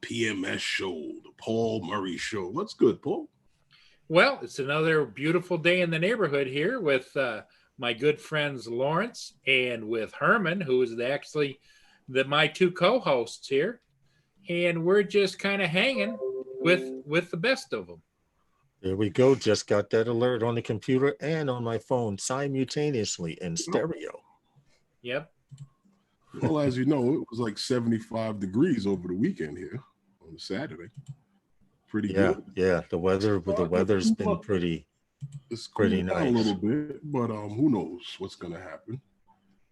PMS show, the Paul Murray Show. What's good, Paul? Well, it's another beautiful day in the neighborhood here with my good friends Lawrence and with Herman, who is actually my two co-hosts here, and we're just kind of hanging with the best of them. There we go. Just got that alert on the computer and on my phone simultaneously in stereo. Yep. Well, as you know, it was like 75 degrees over the weekend here on Saturday. Pretty good. Yeah. The weather's been pretty nice. A little bit, but who knows what's gonna happen.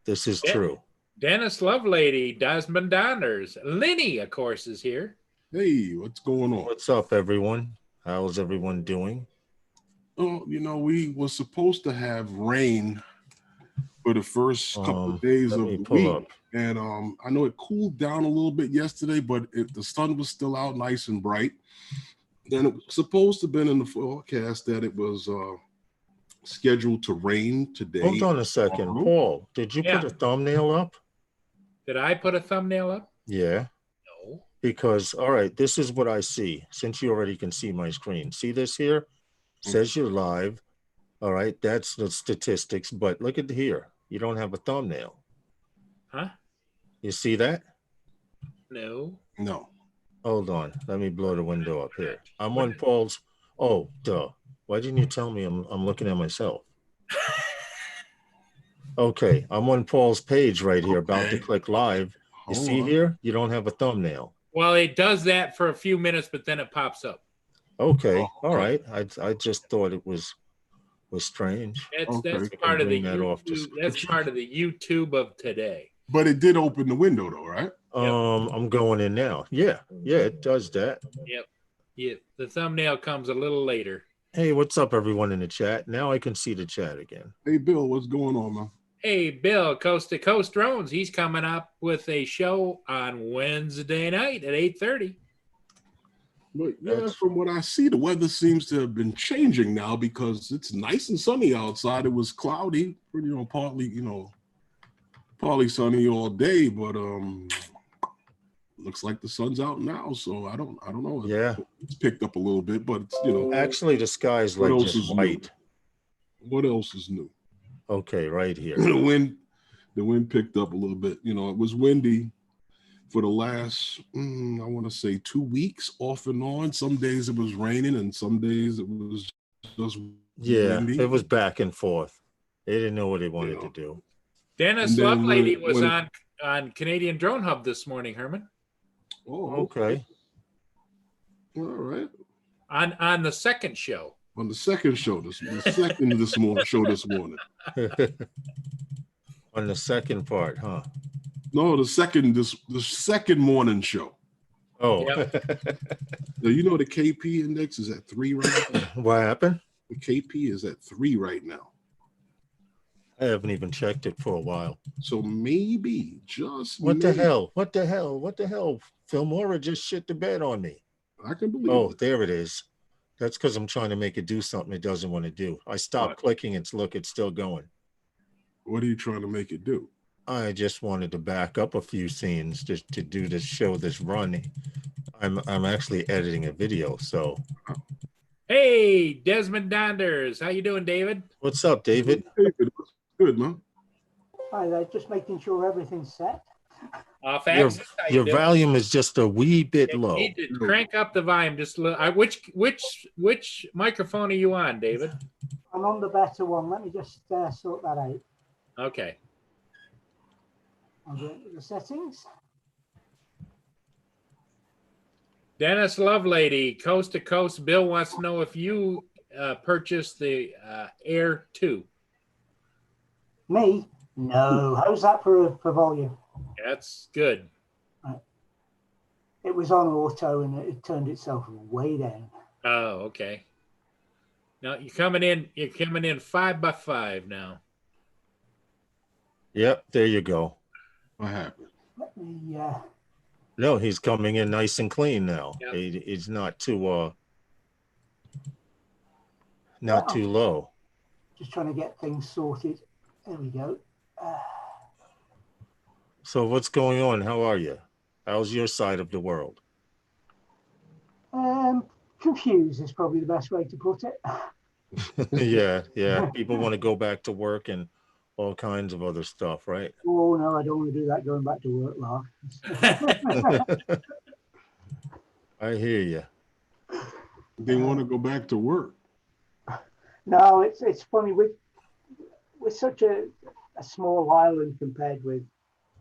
This is true. Dennis Lovelady, Desmond Donners, Lenny, of course, is here. Hey, what's going on? What's up, everyone? How's everyone doing? Oh, we were supposed to have rain for the first couple of days of the week. And I know it cooled down a little bit yesterday, but the sun was still out nice and bright. Then it was supposed to have been in the forecast that it was scheduled to rain today. Hold on a second. Paul, did you put a thumbnail up? Did I put a thumbnail up? Yeah. No. Because, all right, this is what I see. Since you already can see my screen. See this here? Says you're live. All right, that's the statistics. But look at here. You don't have a thumbnail. Huh? You see that? No. Hold on. Let me blow the window up here. I'm on Paul's. Oh, duh. Why didn't you tell me I'm looking at myself? Okay, I'm on Paul's page right here, about to click live. You see here? You don't have a thumbnail. Well, it does that for a few minutes, but then it pops up. Okay, all right. I just thought it was strange. That's part of the YouTube, that's part of the YouTube of today. But it did open the window though, right? I'm going in now. Yeah, it does that. Yep. The thumbnail comes a little later. Hey, what's up, everyone in the chat? Now I can see the chat again. Hey, Bill, what's going on, man? Hey, Bill, Coast to Coast Drones. He's coming up with a show on Wednesday night at 8:30. But yeah, from what I see, the weather seems to have been changing now because it's nice and sunny outside. It was cloudy, pretty partly sunny all day, but looks like the sun's out now. So I don't know. Yeah, it's picked up a little bit, but it's actually the sky's like just white. What else is new? Okay, right here. The wind picked up a little bit. It was windy for the last, I want to say 2 weeks off and on. Some days it was raining and some days it was just windy. It was back and forth. They didn't know what they wanted to do. Dennis Lovelady was on Canadian Drone Hub this morning, Herman. Oh, okay. All right. On the second show. On the second show, this morning. On the second part, huh? No, the second morning show. Oh. Yep. Now, the KP index is at 3 right now. What happened? The KP is at 3 right now. I haven't even checked it for a while. So maybe, the hell? What the hell? Filmora just shit the bed on me. I can believe it. Oh, there it is. That's because I'm trying to make it do something it doesn't want to do. I stopped clicking. It's still going. What are you trying to make it do? I just wanted to back up a few scenes just to do this show, this run. I'm actually editing a video, so. Hey, Desmond Donders. How you doing, David? What's up, David? David, what's good, man? Hi there, just making sure everything's set. Your volume is just a wee bit low. You need to crank up the volume just a little. Which microphone are you on, David? I'm on the better one. Let me just sort that out. Okay. I'll go into the settings. Dennis Lovelady, Coast to Coast. Bill wants to know if you purchased the Air 2. Me? No. How's that for volume? That's good. Right. It was on auto and it turned itself way down. Oh, okay. Now you're coming in 5x5 now. Yep, there you go. What happened? Let me No, he's coming in nice and clean now. Yep. It's not too too low. Just trying to get things sorted. There we go. So what's going on? How are you? How's your side of the world? Confused is probably the best way to put it. Yeah. People want to go back to work and all kinds of other stuff, right? Oh no, I don't want to do that going back to work, Lark. I hear you. They want to go back to work. No, it's funny. We're such a small island compared with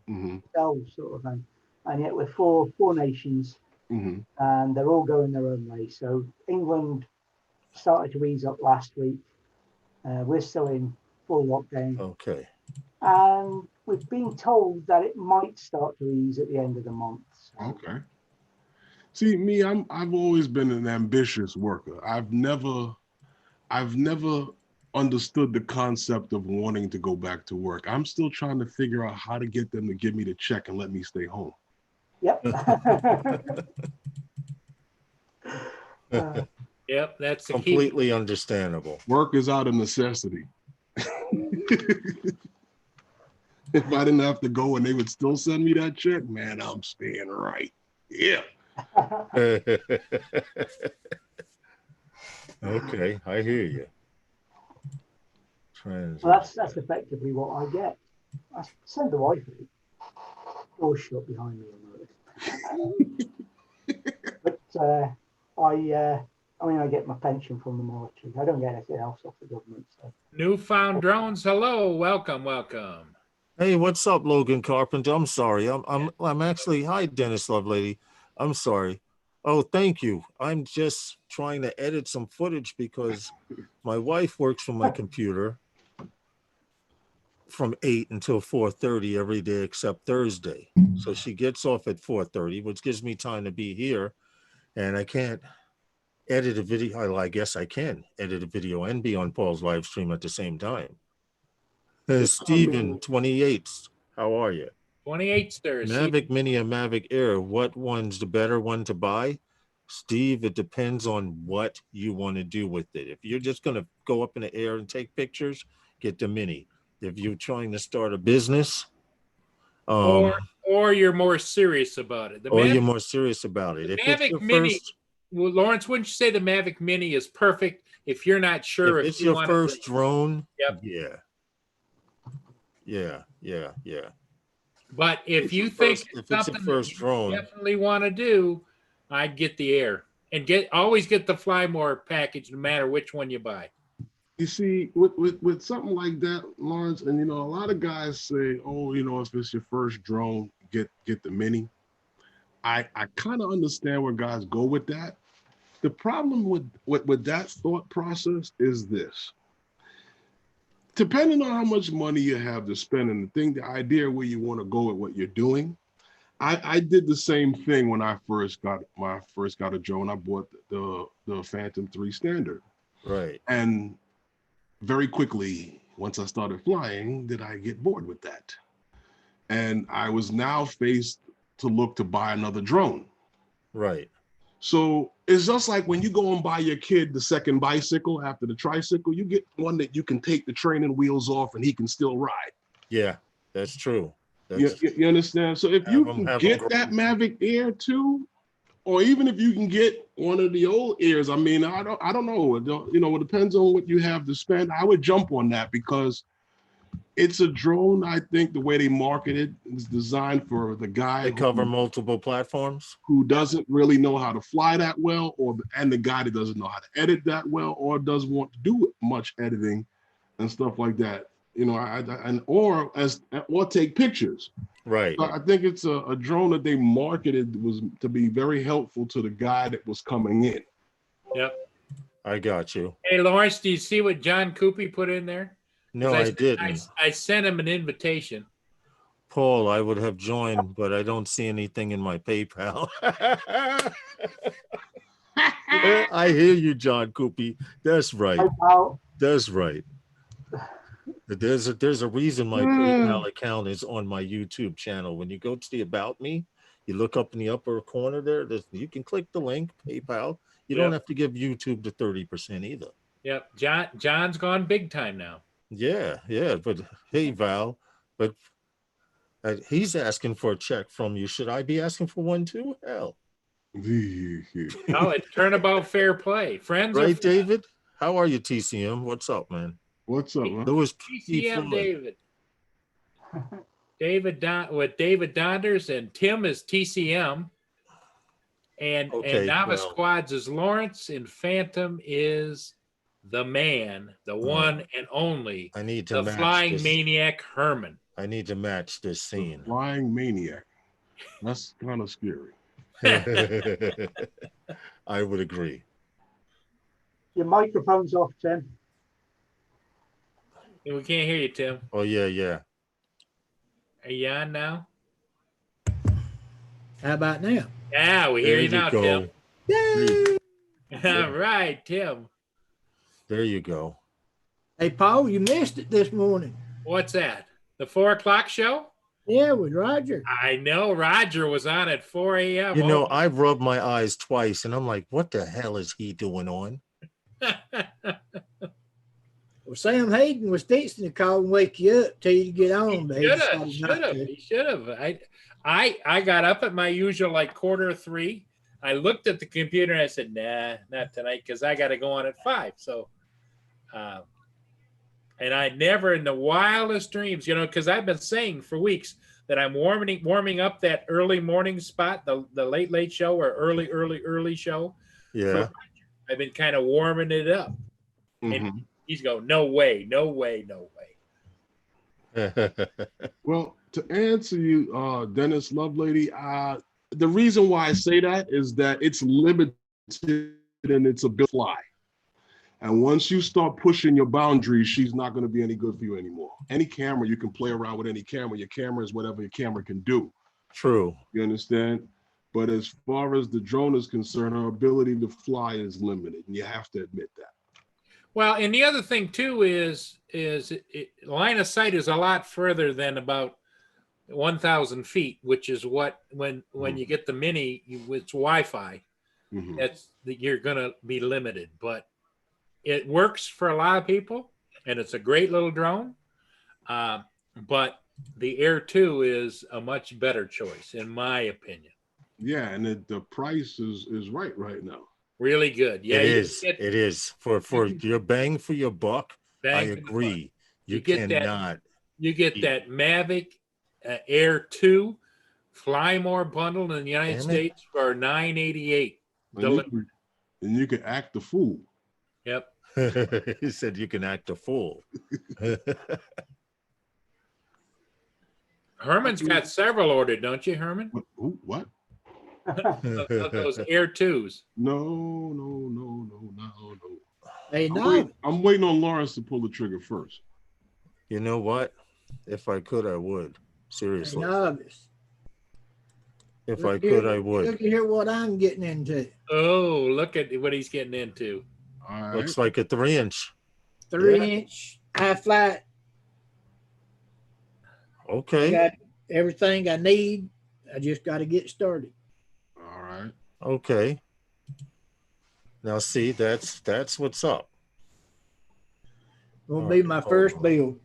ourselves, sort of thing. And yet we're four nations, and they're all going their own way. So England started to ease up last week. We're still in full lockdown. Okay. And we've been told that it might start to ease at the end of the month. So. Okay. See, me, I've always been an ambitious worker. I've never understood the concept of wanting to go back to work. I'm still trying to figure out how to get them to give me the check and let me stay home. Yep. Yep, that's the completely understandable. Work is out of necessity. If I didn't have to go and they would still send me that check, man, I'm staying right. Yeah. Okay, I hear you. Well, that's effectively what I get. I send the wife in. Door shut behind me. But I get my pension from the military. I don't get anything else off the government. So. Newfound Drones. Hello, welcome. Hey, what's up, Logan Carpenter? I'm sorry. I'm actually. Hi, Dennis Lovelady. I'm sorry. Oh, thank you. I'm just trying to edit some footage because my wife works from my computer from 8 until 4:30 every day except Thursday. So she gets off at 4:30, which gives me time to be here. And I can't edit a video. Well, I guess I can edit a video and be on Paul's live stream at the same time. Stephen, 28. How are you? 28 stars. Mavic Mini and Mavic Air. What one's the better one to buy? Steve, it depends on what you want to do with it. If you're just going to go up in the air and take pictures, get the Mini. If you're trying to start a business, or you're more serious about it. You're more serious about it. The Mavic Mini, well, Lawrence, wouldn't you say the Mavic Mini is perfect if you're not sure if it's your first drone? Yep. Yeah. But if you think it's something that you definitely want to do, I'd get the Air and always get the Flymore package, no matter which one you buy. You see, with something like that, Lawrence, and a lot of guys say, oh, if it's your first drone, get the Mini. I kind of understand where guys go with that. The problem with that thought process is this. Depending on how much money you have to spend and the idea where you want to go with what you're doing, I did the same thing when I first got a drone. I bought the Phantom 3 Standard. Right. And very quickly, once I started flying, did I get bored with that. And I was now faced to look to buy another drone. Right. So it's just like when you go and buy your kid the second bicycle after the tricycle, you get one that you can take the training wheels off and he can still ride. Yeah, that's true. You understand? So if you can get that Mavic Air too, or even if you can get one of the old Airs, I mean, I don't know. It depends on what you have to spend. I would jump on that because it's a drone. I think the way they market it is designed for the guy they cover multiple platforms who doesn't really know how to fly that well, and the guy that doesn't know how to edit that well, or doesn't want to do much editing and stuff like that. Or take pictures. Right. So I think it's a drone that they marketed was to be very helpful to the guy that was coming in. Yep. I got you. Hey, Lawrence, do you see what John Coopy put in there? No, I didn't. I sent him an invitation. Paul, I would have joined, but I don't see anything in my PayPal. I hear you, John Coopy. That's right. That's right. There's a reason my PayPal account is on my YouTube channel. When you go to the About Me, you look up in the upper corner there. You can click the link, PayPal. You don't have to give YouTube the 30% either. Yep. John's gone big time now. Yeah. But hey, Val, but he's asking for a check from you. Should I be asking for one too? Hell. Oh, it's turnabout fair play. Friends, right, David? How are you, TCM? What's up, man? What's up, man? Lewis TCM David. David Donders and Tim is TCM. And Novice Squads is Lawrence, and Phantom is the man, the one and only. I need to the flying maniac Herman. I need to match this scene. The flying maniac. That's kind of scary. I would agree. Your microphone's off, Tim. We can't hear you, Tim. Oh, yeah. Are you on now? How about now? Yeah, we hear you now, Tim. Yay! All right, Tim. There you go. Hey, Paul, you missed it this morning. What's that? The 4 o'clock show? Yeah, with Roger. I know Roger was on at 4 a.m. You know, I rubbed my eyes twice, and I'm like, what the hell is he doing on? Well, Sam Hayden was fixing to call and wake you up till you get on. He should have. I got up at my usual like 2:45. I looked at the computer and I said, nah, not tonight, because I got to go on at 5. So, and I never in the wildest dreams, you know, because I've been saying for weeks that I'm warming up that early morning spot, the late show or early show. Yeah. I've been kind of warming it up. And he's going, no way. Well, to answer you, Dennis Lovelady, the reason why I say that is that it's limited and it's a bit fly. And once you start pushing your boundaries, she's not going to be any good for you anymore. Any camera, you can play around with any camera. Your camera is whatever your camera can do. True. You understand? But as far as the drone is concerned, her ability to fly is limited, and you have to admit that. Well, and the other thing too is line of sight is a lot further than about 1,000 feet, which is what when you get the Mini, it's Wi-Fi. You're gonna be limited, but it works for a lot of people, and it's a great little drone. But the Air 2 is a much better choice, in my opinion. Yeah, and the price is right now. Really good. Yeah, it is for your bang for your buck. I agree. You cannot. You get that Mavic Air 2 Fly More bundle in the United States for $988. And you can act the fool. Yep. He said you can act a fool. Herman's got several ordered, don't you, Herman? What? Those Air 2s. No. Hey, no. I'm waiting on Lawrence to pull the trigger first. You know what? If I could, I would. Seriously. Hey, novice. If I could, I would. Look at here what I'm getting into. Oh, look at what he's getting into. All right. Looks like a 3-inch. 3-inch high flight. Okay. I got everything I need. I just got to get started. All right. Okay. Now see, that's what's up. Will be my first build.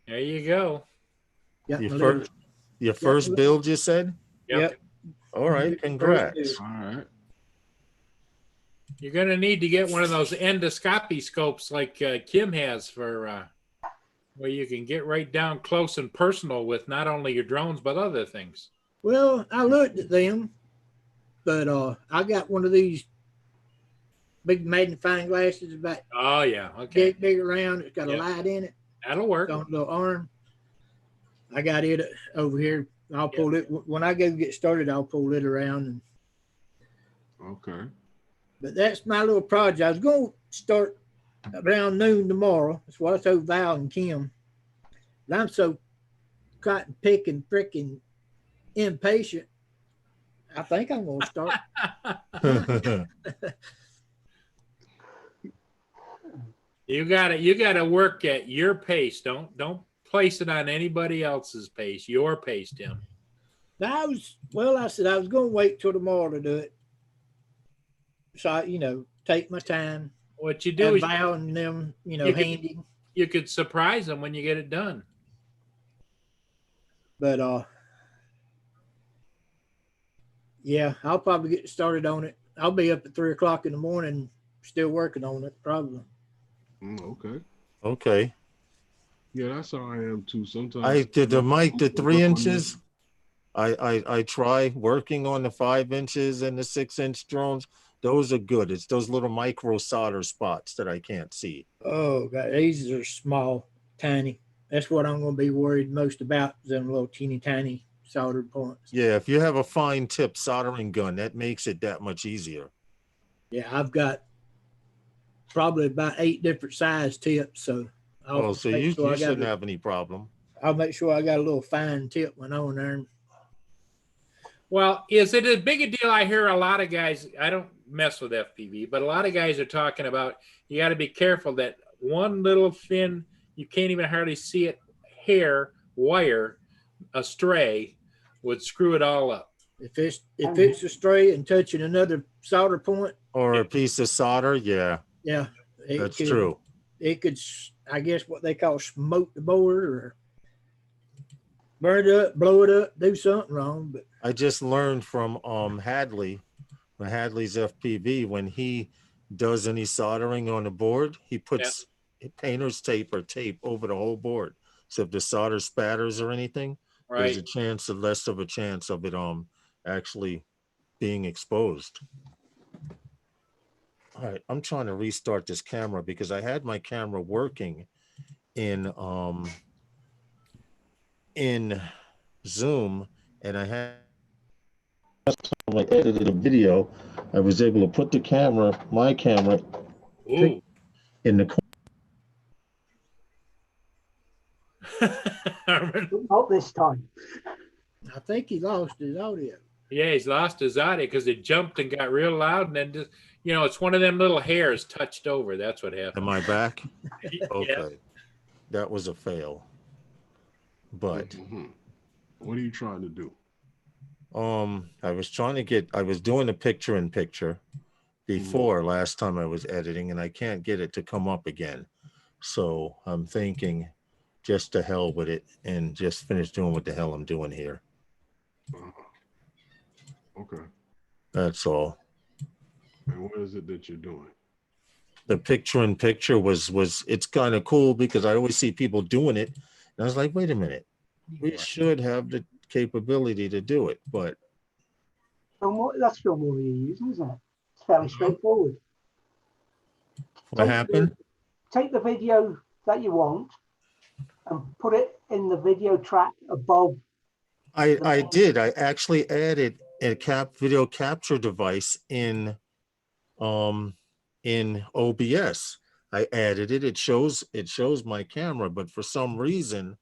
There you go. Your first build, you said? Yep. All right. Congrats. All right. You're going to need to get one of those endoscopy scopes like Kim has for where you can get right down close and personal with not only your drones, but other things. Well, I looked at them, but I got one of these big magnifying glasses about big around. It's got a light in it. That'll work. On a little arm. I got it over here. I'll pull it when I go get started. I'll pull it around. Okay. But that's my little project. I was going to start around noon tomorrow. That's what I told Val and Kim. But I'm so cotton picking freaking impatient. I think I'm going to start. You gotta work at your pace. Don't place it on anybody else's pace. Your pace, Tim. I said I was going to wait till tomorrow to do it. So I, take my time. What you do is Val and them, handy. You could surprise them when you get it done. But Yeah, I'll probably get started on it. I'll be up at 3 o'clock in the morning, still working on it, probably. Okay. Okay. Yeah, that's how I am too. Sometimes I did the mic, the work 3 on inches. I try working on the 5 inches and the 6-inch drones. Those are good. It's those little micro solder spots that I can't see. Oh, God, these are small, tiny. That's what I'm going to be worried most about, them little teeny tiny solder points. Yeah, if you have a fine tip soldering gun, that makes it that much easier. Yeah, I've got probably about 8 different size tips, so I'll So make you sure shouldn't have any problem. I'll make sure I got a little fine tip when on there. Well, is it as big a deal? I hear a lot of guys, I don't mess with FPV, but a lot of guys are talking about you got to be careful that one little thin, you can't even hardly see it, hair, wire, astray would screw it all up. If it's astray and touching another solder point or a piece of solder, yeah, that's true. It could, I guess, what they call smoke the board or burn it up, blow it up, do something wrong. But I just learned from Hadley's FPV, when he does any soldering on the board, he puts painter's tape or tape over the whole board. So if the solder spatters or anything, there's a chance, less of a chance of it actually being exposed. All right, I'm trying to restart this camera because I had my camera working in Zoom, and I had I edited a video. I was able to put the camera, my camera, in the Not this time. I think he lost his audio. Yeah, he's lost his audio because it jumped and got real loud, and then just, it's one of them little hairs touched over. That's what happened. Am I back? Okay. Yeah. That was a fail. But what are you trying to do? I was doing a picture in picture before last time I was editing, and I can't get it to come up again. So I'm thinking just to hell with it and just finish doing what the hell I'm doing here. Okay. That's all. And what is it that you're doing? The picture in picture was it's kind of cool because I always see people doing it. And I was like, wait a minute, we should have the capability to do it, but that's Filmora you're using, isn't it? It's fairly straightforward. What happened? Take the video that you want and put it in the video track above. I did. I actually added a video capture device in OBS. I added it. It shows my camera, but for some reason,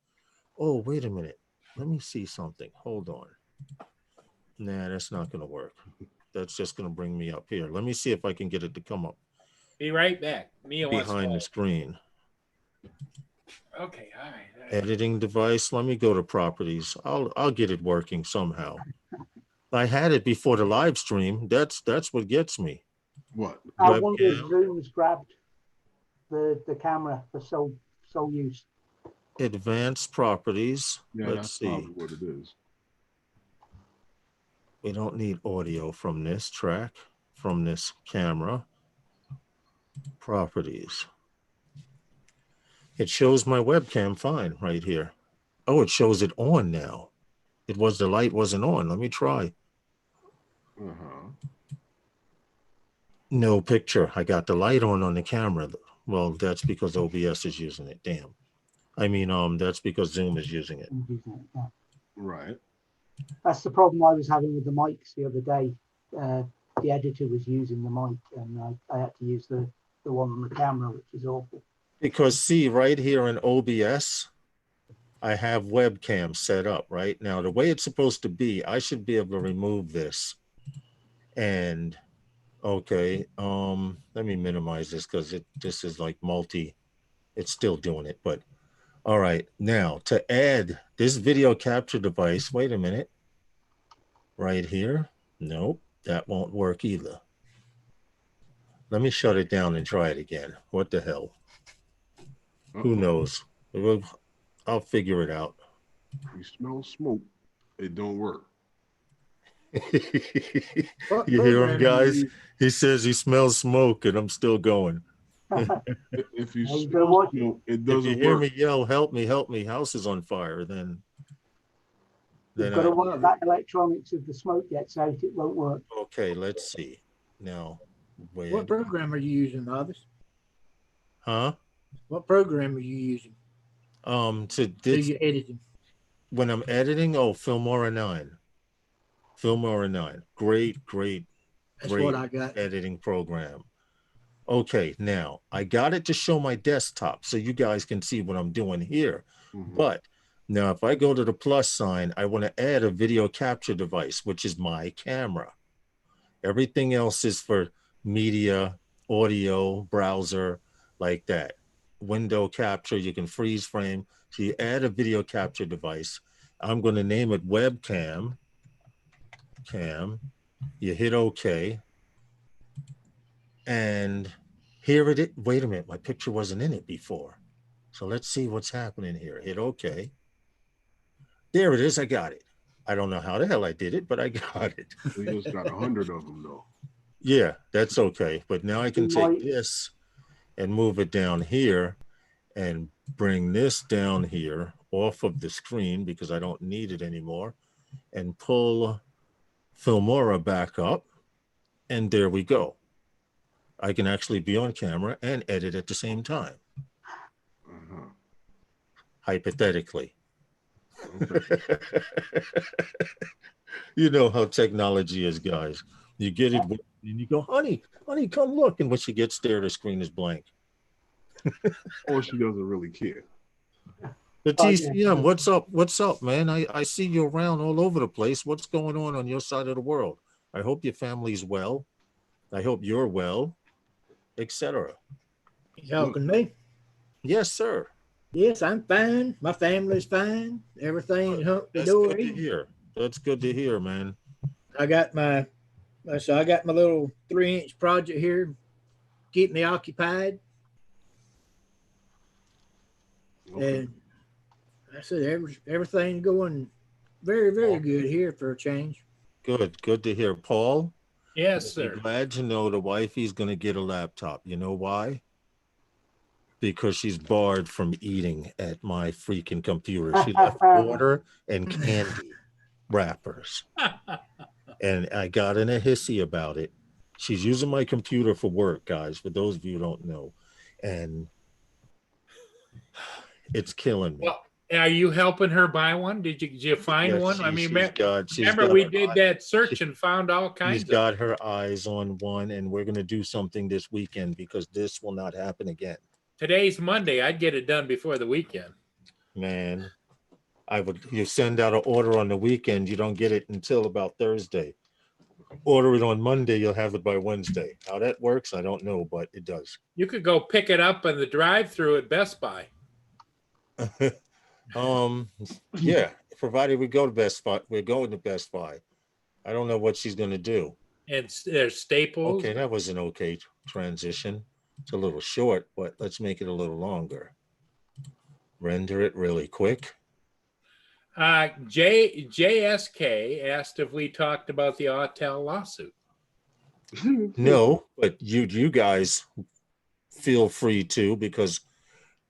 oh, wait a minute. Let me see something. Hold on. Nah, that's not going to work. That's just going to bring me up here. Let me see if I can get it to come up. Be right back. Mia behind the screen. Okay, all right. Editing device. Let me go to properties. I'll get it working somehow. I had it before the live stream. That's what gets me. What? I wonder if Zoom's grabbed the camera for sole use. Advanced properties. Yeah, Let's see what it is. We don't need audio from this track, from this camera. Properties. It shows my webcam fine right here. Oh, it shows it on now. The light wasn't on. Let me try. No picture. I got the light on the camera. Well, that's because OBS is using it. Damn. I mean, that's because Zoom is using it. Right. That's the problem I was having with the mics the other day. The editor was using the mic, and I had to use the one on the camera, which is awful. Because see, right here in OBS, I have webcam set up right now. The way it's supposed to be, I should be able to remove this. And okay, let me minimize this because this is like it's still doing it, but all right. Now to add this video capture device, wait a minute. Right here. Nope, that won't work either. Let me shut it down and try it again. What the hell? Who knows? I'll figure it out. You smell smoke, it don't work. What You hear him, program are guys? you He says he smells smoke, and I'm still going. If you Hey, smell what- smoke, it If you doesn't hear work. me yell, "Help me, help me, house is on fire," You've then got to I, watch that electronics if the smoke gets out, it won't work. okay, let's see. Now, what where, program are you using, Novice? huh? What program are you using? To Do this, you editing? when I'm editing, oh, Filmora 9. Filmora 9. Great, great, That's great what I got. editing program. Okay, now I got it to show my desktop so you guys can see what I'm doing here. But now if I go to the plus sign, I want to add a video capture device, which is my camera. Everything else is for media, audio, browser, like that. Window capture, you can freeze frame. So you add a video capture device. I'm going to name it webcam. You hit OK. And here it is. Wait a minute, my picture wasn't in it before. So let's see what's happening here. Hit OK. There it is. I got it. I don't know how the hell I did it, but I got it. We just got 100 of them though. Yeah, that's okay. But now I can take this and move it down here and bring this down here off of the screen because I don't need it anymore, and pull Filmora back up. And there we go. I can actually be on camera and edit at the same time. Hypothetically. Okay. You know how technology is, guys. You get it and you go, honey, come look. And when she gets there, the screen is blank. Or she doesn't really care. The TCM, what's up? What's up, man? I see you around all over the place. What's going on your side of the world? I hope your family's well. I hope you're well, etc. You talking to me? Yes, sir. Yes, I'm fine. My family's fine. Everything's hunky That's good to dory. hear. That's good to hear, man. I got my little 3-inch project here, keep me occupied. Okay. And I said everything's going very, very good here for a change. Good to hear. Paul? Yes, sir. I'm glad to know the wifey's going to get a laptop. You know why? Because she's barred from eating at my freaking computer. She left water and candy wrappers. And I got in a hissy about it. She's using my computer for work, guys, for those of you who don't know. And it's killing me. Well, are you helping her buy one? Did you find Yes, one? I mean, remember got we her did that search and found all kinds She's of. got her eyes on one, and we're going to do something this weekend because this will not happen again. Today's Monday. I'd get it done before the weekend. Man, you send out an order on the weekend, you don't get it until about Thursday. Order it on Monday, you'll have it by Wednesday. How that works, I don't know, but it does. You could go pick it up in the drive-through at Best Buy. Yeah, provided we go to Best Buy, we're going to Best Buy. I don't know what she's going to do. And there's Staples. Okay, that was an okay transition. It's a little short, but let's make it a little longer. Render it really quick. JSK asked if we talked about the Autel lawsuit. No, but you guys feel free to, because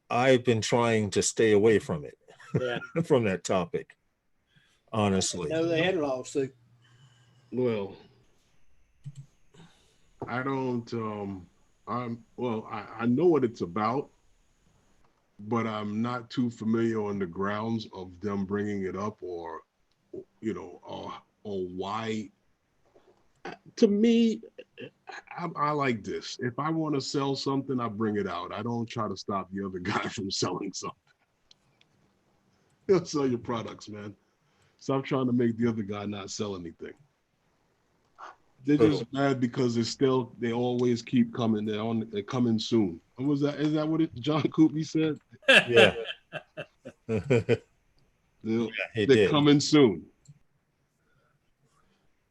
I've been trying to stay away from it. Yeah. From that topic. Honestly. No, they had a lawsuit. Well, I don't I know what it's about, but I'm not too familiar on the grounds of them bringing it up or why. To me, I like this. If I want to sell something, I bring it out. I don't try to stop the other guy from selling something. He'll sell your products, man. Stop trying to make the other guy not sell anything. They're just mad because they always keep coming. They're coming soon. What was that? Is that what John Coopy said? Yeah. They're coming soon.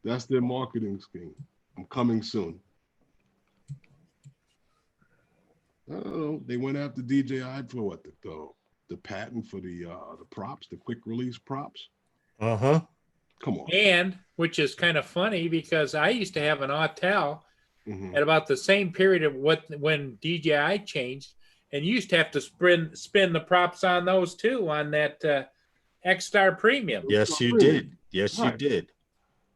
That's their marketing scheme. I'm coming soon. I don't know. They went after DJI for what? The patent for the props, the quick release props. Uh-huh. Come on. And which is kind of funny because I used to have an Autel at about the same period of when DJI changed, and you used to have to spin the props on those too on that X-Star Premium. Yes, you did. Yes, you did.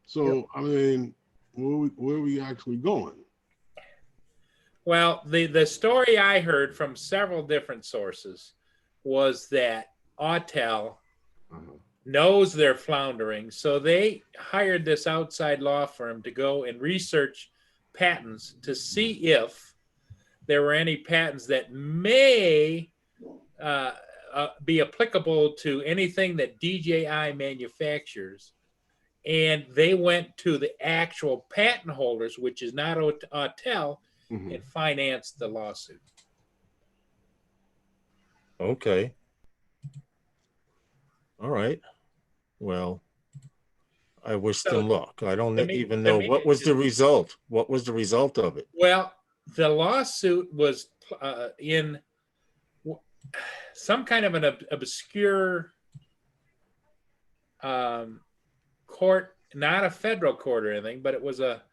So I mean, where are we actually going? Well, the story I heard from several different sources was that Autel knows they're floundering, so they hired this outside law firm to go and research patents to see if there were any patents that may be applicable to anything that DJI manufactures. And they went to the actual patent holders, which is not Autel, and financed the lawsuit. Okay. All right. Well, I wish them luck. I don't even know what was the result. What was the result of it? Well, the lawsuit was in some kind of an obscure court, not a federal court or anything, but it was a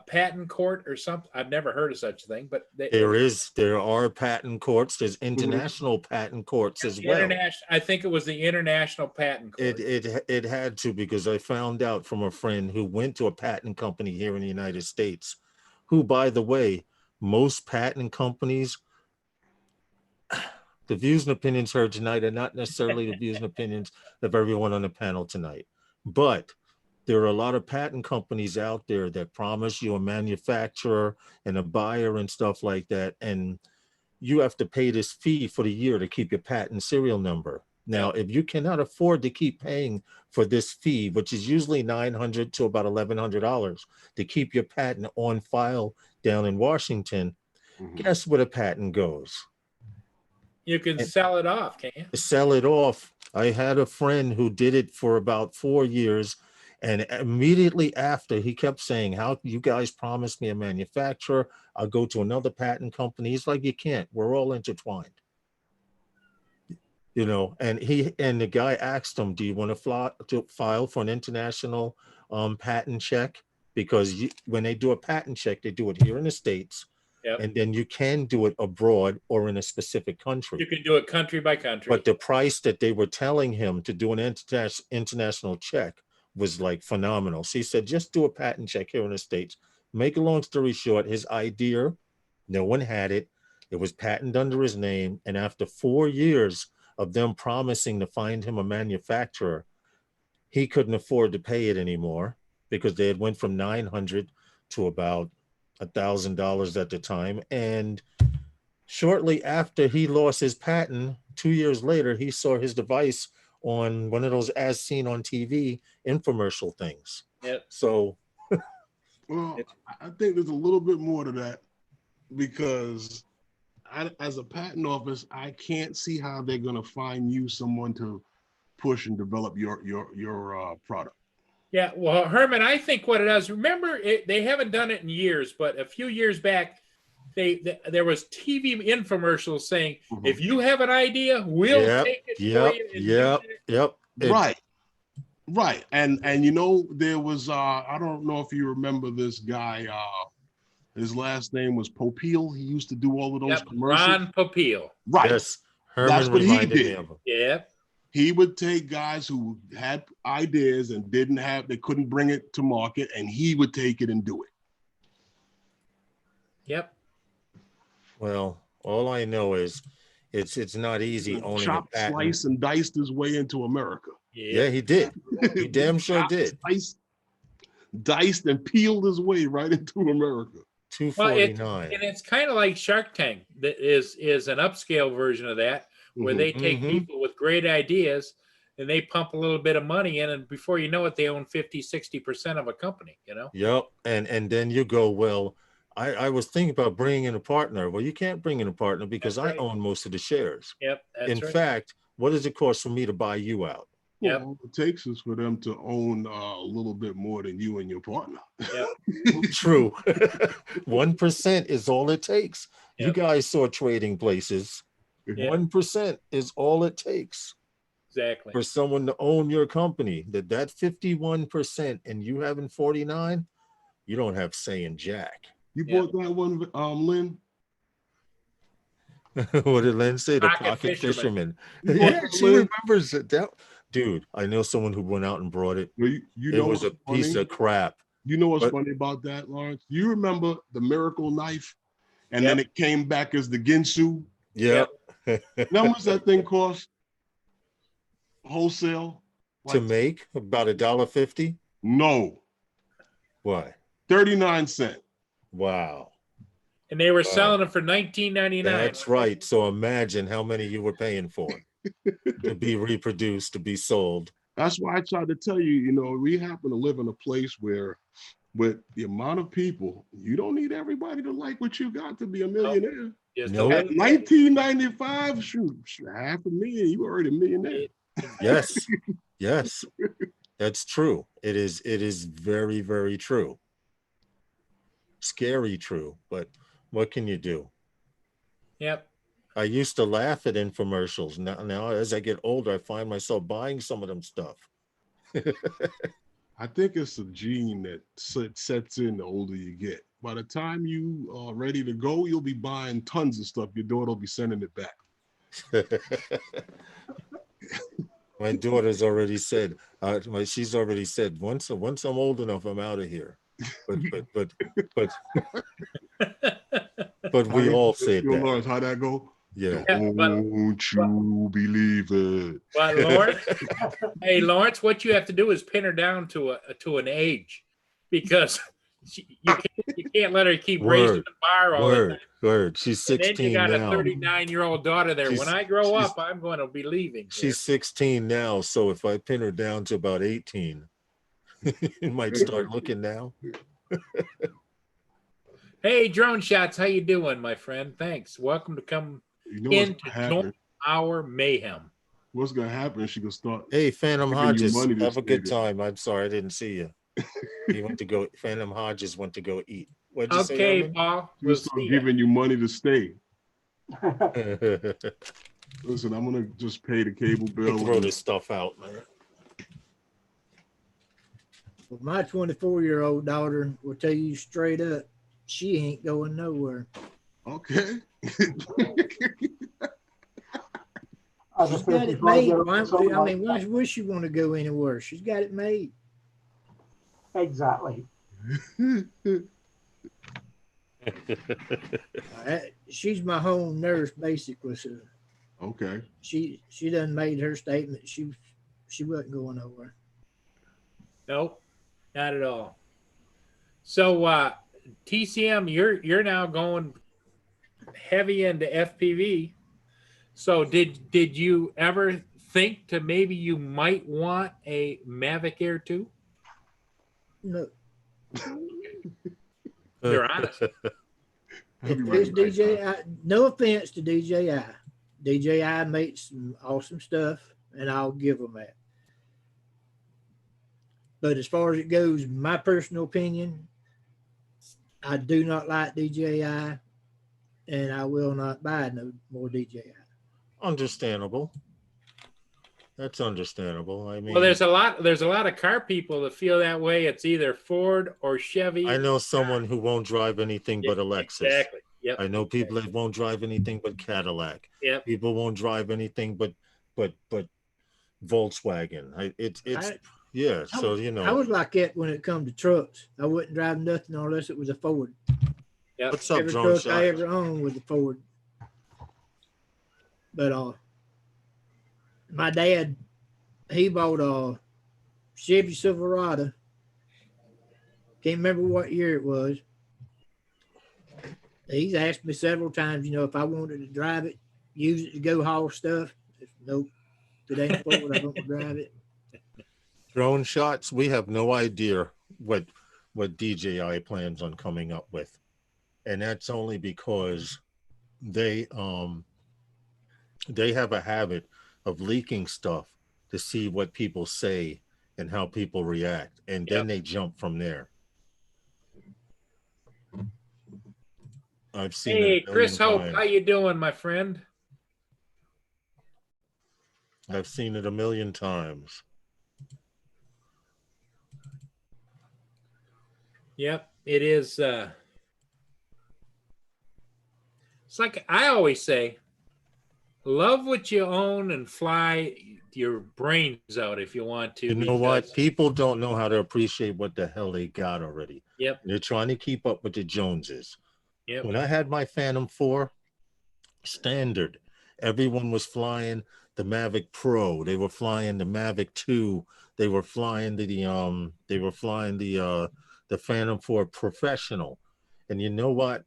patent court or something. I've never heard of such a thing, but there are patent courts. There's international patent courts as well. I think it was the International Patent Court. It had to, because I found out from a friend who went to a patent company here in the United States, who, by the way, most patent companies, the views and opinions heard tonight are not necessarily the views and opinions of everyone on the panel tonight, but there are a lot of patent companies out there that promise you a manufacturer and a buyer and stuff like that. And you have to pay this fee for the year to keep your patent serial number. Now, if you cannot afford to keep paying for this fee, which is usually $900 to about $1,100 to keep your patent on file down in Washington, guess where the patent goes? You can sell it off, can't you? Sell it off. I had a friend who did it for about 4 years. And immediately after, he kept saying, how you guys promised me a manufacturer, I'll go to another patent company. He's like, you can't, we're all intertwined. You know, and the guy asked him, do you want to file for an international patent check? Because when they do a patent check, they do it here in the States. Yep. And then you can do it abroad or in a specific country. You can do it country by country. But the price that they were telling him to do an international check was like phenomenal. So he said, just do a patent check here in the States. Make a long story short, his idea, no one had it. It was patented under his name. And after 4 years of them promising to find him a manufacturer, he couldn't afford to pay it anymore because they had went from $900 to about $1,000 at the time. And shortly after he lost his patent, 2 years later, he saw his device on one of those as seen on TV infomercial things. Yep. So, well, I think there's a little bit more to that because as a patent office, I can't see how they're going to find you someone to push and develop your product. Yeah, well, Herman, I think what it is, remember, they haven't done it in years, but a few years back, there was TV infomercials saying, if you have an idea, we'll take it for you. Right. And you know, there was I don't know if you remember this guy, his last name was Popeil. He used to do all of those commercials. Ron Popeil. Right. Yes. Herman, that's what he did. Yeah. He would take guys who had ideas and they couldn't bring it to market, and he would take it and do it. Yep. Well, all I know is it's not easy owning a patent. Slice and diced his way into America. Yeah, he did. He damn sure did. Diced and peeled his way right into America. 249. Well, and it's kind of like Shark Tank. That is an upscale version of that, where they take people with great ideas and they pump a little bit of money in, and before you know it, they own 50-60% of a company, you know? Yep. And then you go, well, I was thinking about bringing in a partner. Well, you can't bring in a partner because I own most of the shares. Yep. In fact, what does it cost for me to buy you out? Well, all it takes is for them to own a little bit more than you and your partner. Yep. True. 1% is all it takes. Yep. You guys saw Trading Places. 1% is all it takes. Exactly. For someone to own your company, that 51% and you having 49, you don't have say in jack. You bought that one, Lynn? What did Lynn say? The Pocket pocket fisherman. You bought Yeah, that, she Lynn? remembers it. Dude, I know someone who went out and brought it. You It know was a what's piece funny? of crap. You know what's But- funny about that, Lawrence? You remember the Miracle Knife, and Yep. then it came back as the Ginsu. Yeah. How much that thing cost? Wholesale? To make about $1.50. No, Why? 39 cents. Wow. And they were selling them for $19.99. That's right. So imagine how many you were paying for to be reproduced, to be sold. That's why I tried to tell you, you know, we happen to live in a place where, with the amount of people, you don't need everybody to like what you got to be a millionaire. Just No. a At little- 1995, shoot, $500,000, you already a millionaire. Yes. Yes. That's true. It is very, very true. Scary true, but what can you do? Yep. I used to laugh at infomercials. Now as I get older, I find myself buying some of them stuff. I think it's a gene that sets in the older you get. By the time you are ready to go, you'll be buying tons of stuff. Your daughter will be sending it back. My daughter's already said, she's already said, once I'm old enough, I'm out of here. But we all said Yo, that. Lawrence, how'd that go? Yeah. Don't you believe it? But Lawrence, hey Lawrence, what you have to do is pin her down to an age, because you can't let her keep raising the bar all the time. Word. She's And then 16 you got now. a 39-year-old daughter there. When I grow up, I'm going to be leaving. She's 16 now, so if I pin her down to about 18, you might start looking now. Hey, Drone Shots, how you doing, my friend? Thanks. Welcome to come in to join our mayhem. What's gonna happen? She gonna start. Hey, Phantom giving you Hodges, money to have a stay good there. time. I'm sorry I didn't see you. He went to go. Phantom Hodges went to go eat. What'd you Okay, say, Paul. She We'll start see ya. giving you money to stay. Herman? Listen, I'm gonna just pay the cable bill. Throw this stuff out, man. Well, my 24-year-old daughter will tell you straight up, she ain't going nowhere. Okay. She's got it made. I mean, why would she want to go anywhere? She's got it made. Exactly. She's my home nurse, basically. So Okay. she done made her statement. She wasn't going nowhere. Nope, not at all. So TCM, you're now going heavy into FPV. So did you ever think to maybe you might want a Mavic Air 2? No. You're honest. If it's DJI, no offense to DJI. DJI makes some awesome stuff, and I'll give them that. But as far as it goes, my personal opinion, I do not like DJI, and I will not buy no more DJI. Understandable. That's understandable. I mean, Well, there's a lot of car people that feel that way. It's either Ford or Chevy. I know someone who won't drive anything but a Lexus. Exactly. Yep. I know people that won't drive anything but Cadillac. Yep. People won't drive anything but Volkswagen. Yeah. So you know. I was like that when it comes to trucks. I wouldn't drive nothing unless it was a Ford. Yep. What's up, Every Drone truck I Shot? ever owned was a Ford. But my dad, he bought a Chevy Silverado. Can't remember what year it was. He's asked me several times, if I wanted to drive it, use it to go haul stuff. Nope, it ain't Ford. I don't drive it. Drone Shots. We have no idea what DJI plans on coming up with, and that's only because they have a habit of leaking stuff to see what people say and how people react, and then they jump from there. I've seen. Hey, Chris Hope, how you doing, my friend? I've seen it a million times. Yep, it is. It's like I always say, love what you own and fly your brains out if you want to. You know what? People don't know how to appreciate what the hell they got already. Yep. They're trying to keep up with the Joneses. Yep. When I had my Phantom 4 standard, everyone was flying the Mavic Pro. They were flying the Mavic 2. They were flying the Phantom 4 Professional. And you know what?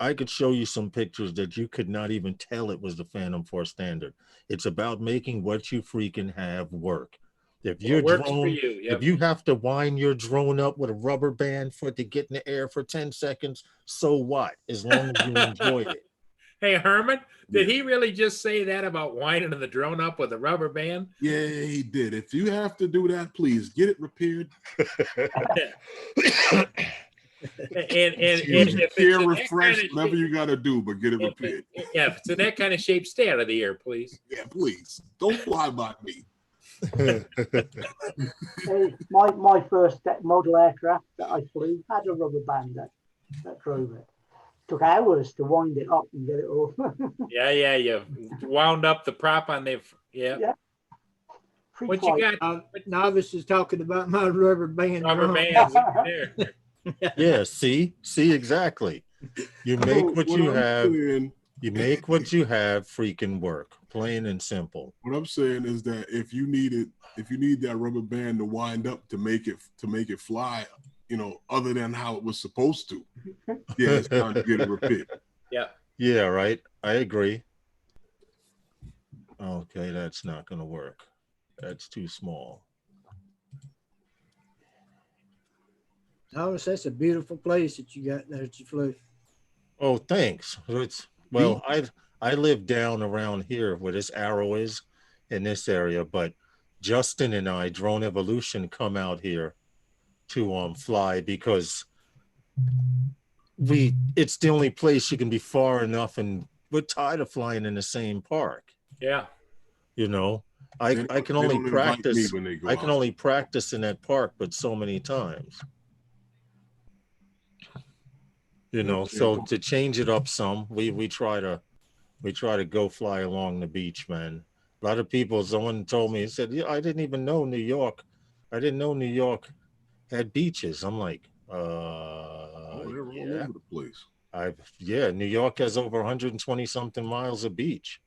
I could show you some pictures that you could not even tell it was the Phantom 4 standard. It's about making what you freaking have work. If your drone, if you have to wind your drone up with a rubber band for it to get in the air for 10 seconds, so what? As long as you enjoy it. Hey, Herman, did he really just say that about winding the drone up with a rubber band? Yeah, he did. If you have to do that, please get it repaired. and if it's refresh, whatever you got to do, but get it repaired. If it's in that kind of shape, stay out of the air, please. Yeah, please. Don't fly by me. My first model aircraft that I flew had a rubber band that drove it. Took hours to wind it up and get it off. yeah, you wound up the prop on the yeah. What you got? Novice is talking about my rubber band. Rubber bands there. Yeah, see exactly. You make what you have. You make what you have freaking work, plain and simple. What I'm saying is that if you need that rubber band to wind up to make it fly, other than how it was supposed to, yeah, it's time to get it repaired. Yeah. Yeah, right. I agree. Okay, that's not gonna work. That's too small. Notice that's a beautiful place that you got there that you flew. Oh, thanks. I live down around here where this arrow is in this area, but Justin and I, Drone Evolution, come out here to fly because it's the only place you can be far enough, and we're tired of flying in the same park. Yeah. I can only practice. I can only practice in that park, but so many times. So to change it up some, we try to go fly along the beach, man. A lot of people, someone told me, he said, yeah, I didn't even know New York. I didn't know New York had beaches. I'm like, they're all over the place. New York has over 120 something miles of beach.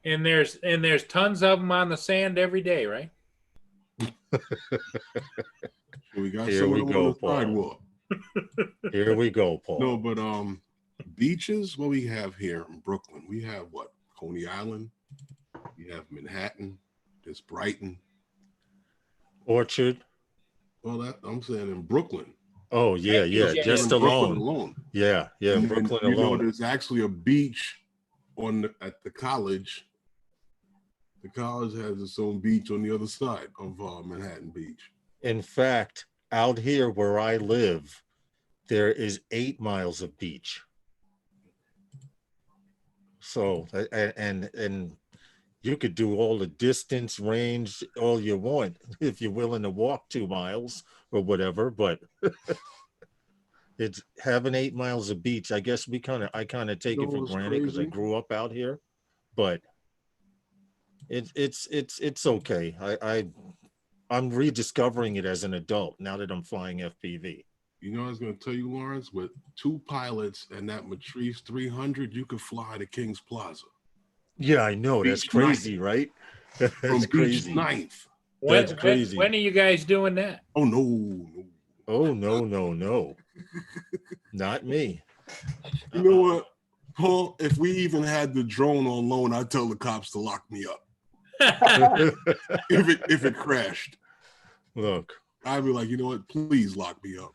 And there's tons of them on the sand every day, right? We got Here we go, Paul. Sidewalk. Here we go, Paul. No, but beaches, what we have here in Brooklyn, we have what? Coney Island, we have Manhattan, there's Brighton. Orchard. Well, that I'm saying in Brooklyn. Oh, yeah. Just alone. Yeah, and Brooklyn alone. There's actually a beach at the college. The college has its own beach on the other side of Manhattan Beach. In fact, out here where I live, there is 8 miles of beach. So, and you could do all the distance, range, all you want if you're willing to walk 2 miles or whatever. But it's having 8 miles of beach. I guess I kind of take it for granted because I grew up out here. But it's okay. I'm rediscovering it as an adult now that I'm flying FPV. I was going to tell you, Lawrence, with 2 pilots and that Matrice 300, you could fly to King's Plaza. Yeah, I know. That's crazy, right? That's crazy. Ninth. That's crazy. When are you guys doing that? Oh, no. Oh, no. Not me. You know what, Paul? If we even had the drone on loan, I'd tell the cops to lock me up. if it crashed. Look. I'd be like, you know what? Please lock me up.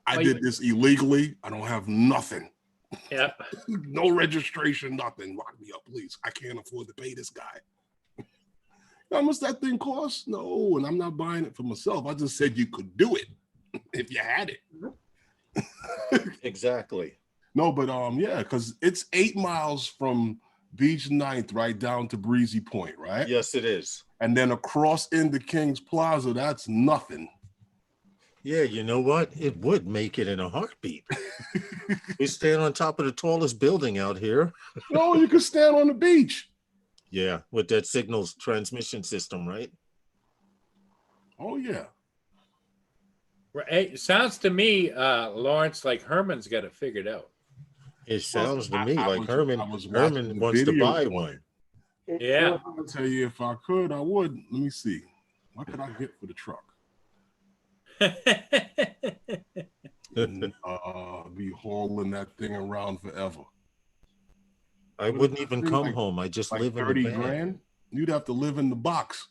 I did this illegally. I don't have nothing. Yeah. No registration, nothing. Lock me up, please. I can't afford to pay this guy. How much that thing cost? No, and I'm not buying it for myself. I just said you could do it if you had it. Exactly. No, but yeah, because it's 8 miles from Beach 9th, right down to Breezy Point, right? Yes, it is. And then across into Kings Plaza, that's nothing. Yeah, you know what? It would make it in a heartbeat. We stand on top of the tallest building out here. No, you can stand on the beach. Yeah, with that signals transmission system, right? Oh, yeah. It sounds to me, Lawrence, like Herman's got it figured out. It sounds to me I like was Herman watching the wants to video. buy one. Yeah. I'll tell you, if I could, I would. Let me see. What could I get for the truck? Be hauling that thing around forever. I wouldn't even come home. I just live in the 30 van. grand? You'd have to live in the box.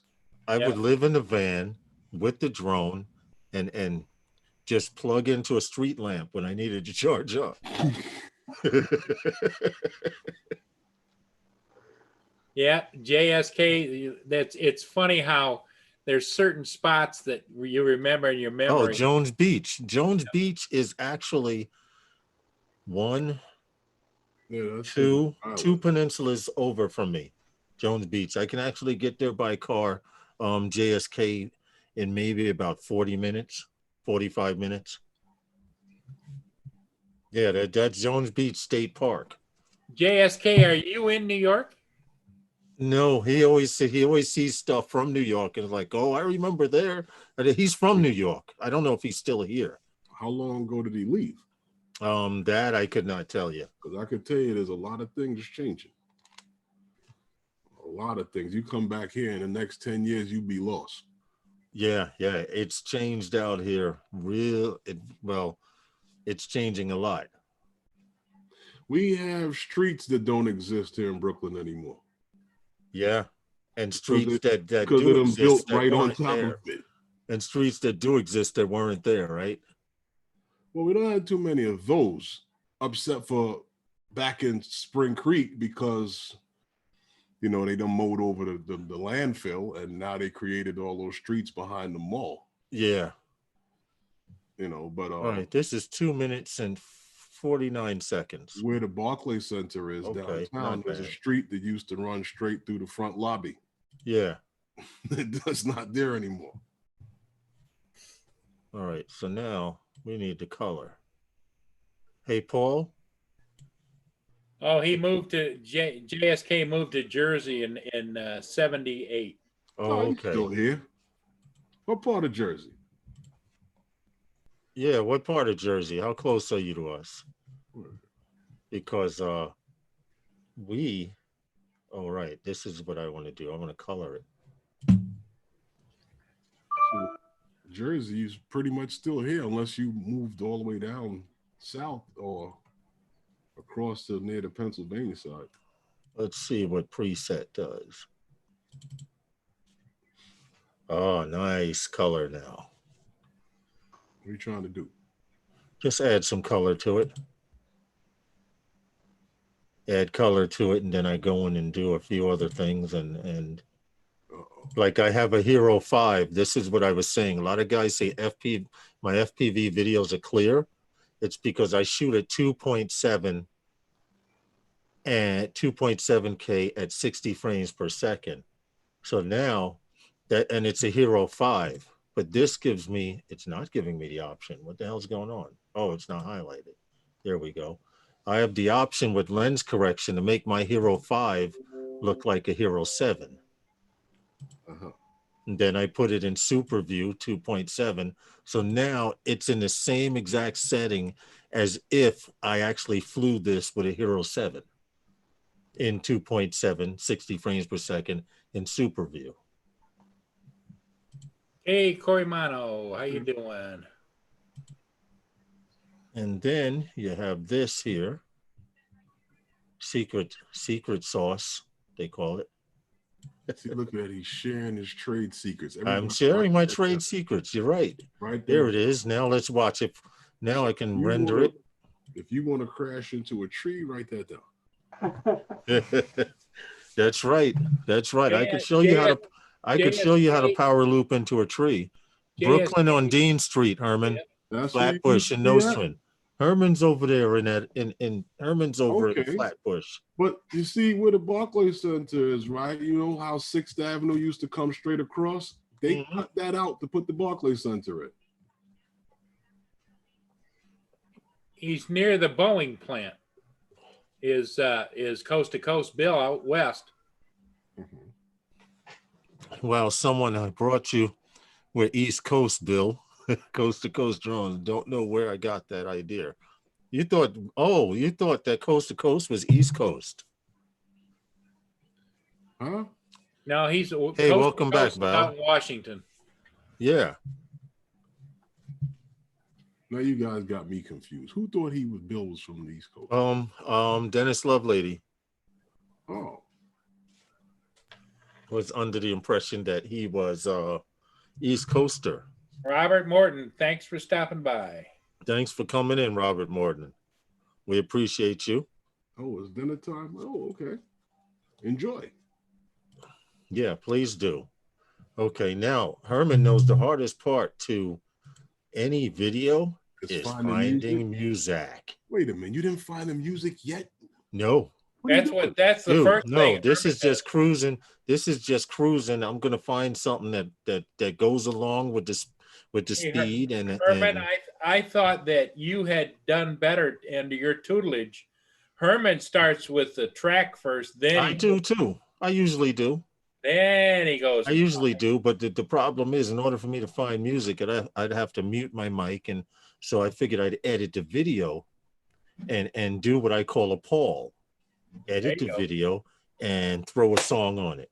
I would live in the van with the drone and just plug into a street lamp when I needed to charge up. Yeah, JSK. It's funny how there's certain spots that you remember in your memory. Oh, Jones Beach. Jones Beach is actually two peninsulas over from me. Jones Beach. I can actually get there by car, JSK, in maybe about 40 minutes, 45 minutes. Yeah, that's Jones Beach State Park. JSK, are you in New York? No, he always sees stuff from New York and is like, oh, I remember there. He's from New York. I don't know if he's still here. How long ago did he leave? That I could not tell you. Because I could tell you there's a lot of things changing. A lot of things. You come back here in the next 10 years, you'd be lost. Yeah, it's changed out here. It's changing a lot. We have streets that don't exist here in Brooklyn anymore. Yeah, and streets that do exist built that right on weren't top there. of it. And streets that do exist that weren't there, right? Well, we don't have too many of those, except for back in Spring Creek, because they done mowed over the landfill, and now they created all those streets behind the mall. Yeah. But all right, this is 2 minutes and 49 seconds. Where the Barclays Center is downtown, there's a street that used to run straight through the front lobby. Yeah. That's not there anymore. All right, so now we need the color. Hey, Paul. Oh, he moved to JSK moved to Jersey in 78. Oh, okay. Still here. What part of Jersey? Yeah, what part of Jersey? How close are you to us? Because all right, this is what I want to do. I'm going to color it. Jersey's pretty much still here unless you moved all the way down south or across to near the Pennsylvania side. Let's see what preset does. Oh, nice color now. What are you trying to do? Just add some color to it. Add color to it, and then I go in and do a few other things. And like I have a Hero 5. This is what I was saying. A lot of guys say my FPV videos are clear. It's because I shoot at 2.7 and 2.7K at 60 frames per second. So now and it's a Hero 5. But this it's not giving me the option. What the hell's going on? Oh, it's not highlighted. There we go. I have the option with lens correction to make my Hero 5 look like a Hero 7. And then I put it in Super View 2.7. So now it's in the same exact setting as if I actually flew this with a Hero 7 in 2.7, 60 frames per second in Super View. Hey, Corey Mano, how you doing? And then you have this here, secret sauce, they call it. See, look at that. He's sharing his trade secrets. I'm sharing my trade secrets. You're right. Right there it is. Now let's watch it. Now I can render it. If you want to crash into a tree, write that down. That's right. That's right. I could show you how to. I could show you how to power loop into a tree. Brooklyn on Dean Street, Herman. Flatbush and Nostrand. Herman's over there in Herman's over in Okay. Flatbush. But you see where the Barclays Center is, right? You know how 6th Avenue used to come straight across? They cut that out to put the Barclays Center in. He's near the Boeing plant. Is Coast to Coast Bill out west. Well, someone brought you where East Coast Bill, Coast to Coast drones. Don't know where I got that idea. You thought that Coast to Coast was East Coast. Huh? No, he's hey, welcome back, Val. Out in Washington. Yeah. Now you guys got me confused. Who thought Bill was from the East Coast? Dennis Lovelady. Oh. Was under the impression that he was East Coaster. Robert Morton, thanks for stopping by. Thanks for coming in, Robert Morton. We appreciate you. Oh, it's dinner time? Oh, okay. Enjoy. Yeah, please do. Okay, now Herman knows the hardest part to any video is finding music. Wait a minute, you didn't find the music yet? No. That's the first thing. No, this is just cruising. This is just cruising. I'm gonna find something that goes along with this the speed and Herman, I thought that you had done better under your tutelage. Herman starts with the track first, then I do too. I usually do. Then he goes. I usually do, but the problem is, in order for me to find music, I'd have to mute my mic, and so I figured I'd edit the video, and do what I call a poll. Edit the video and throw a song on it.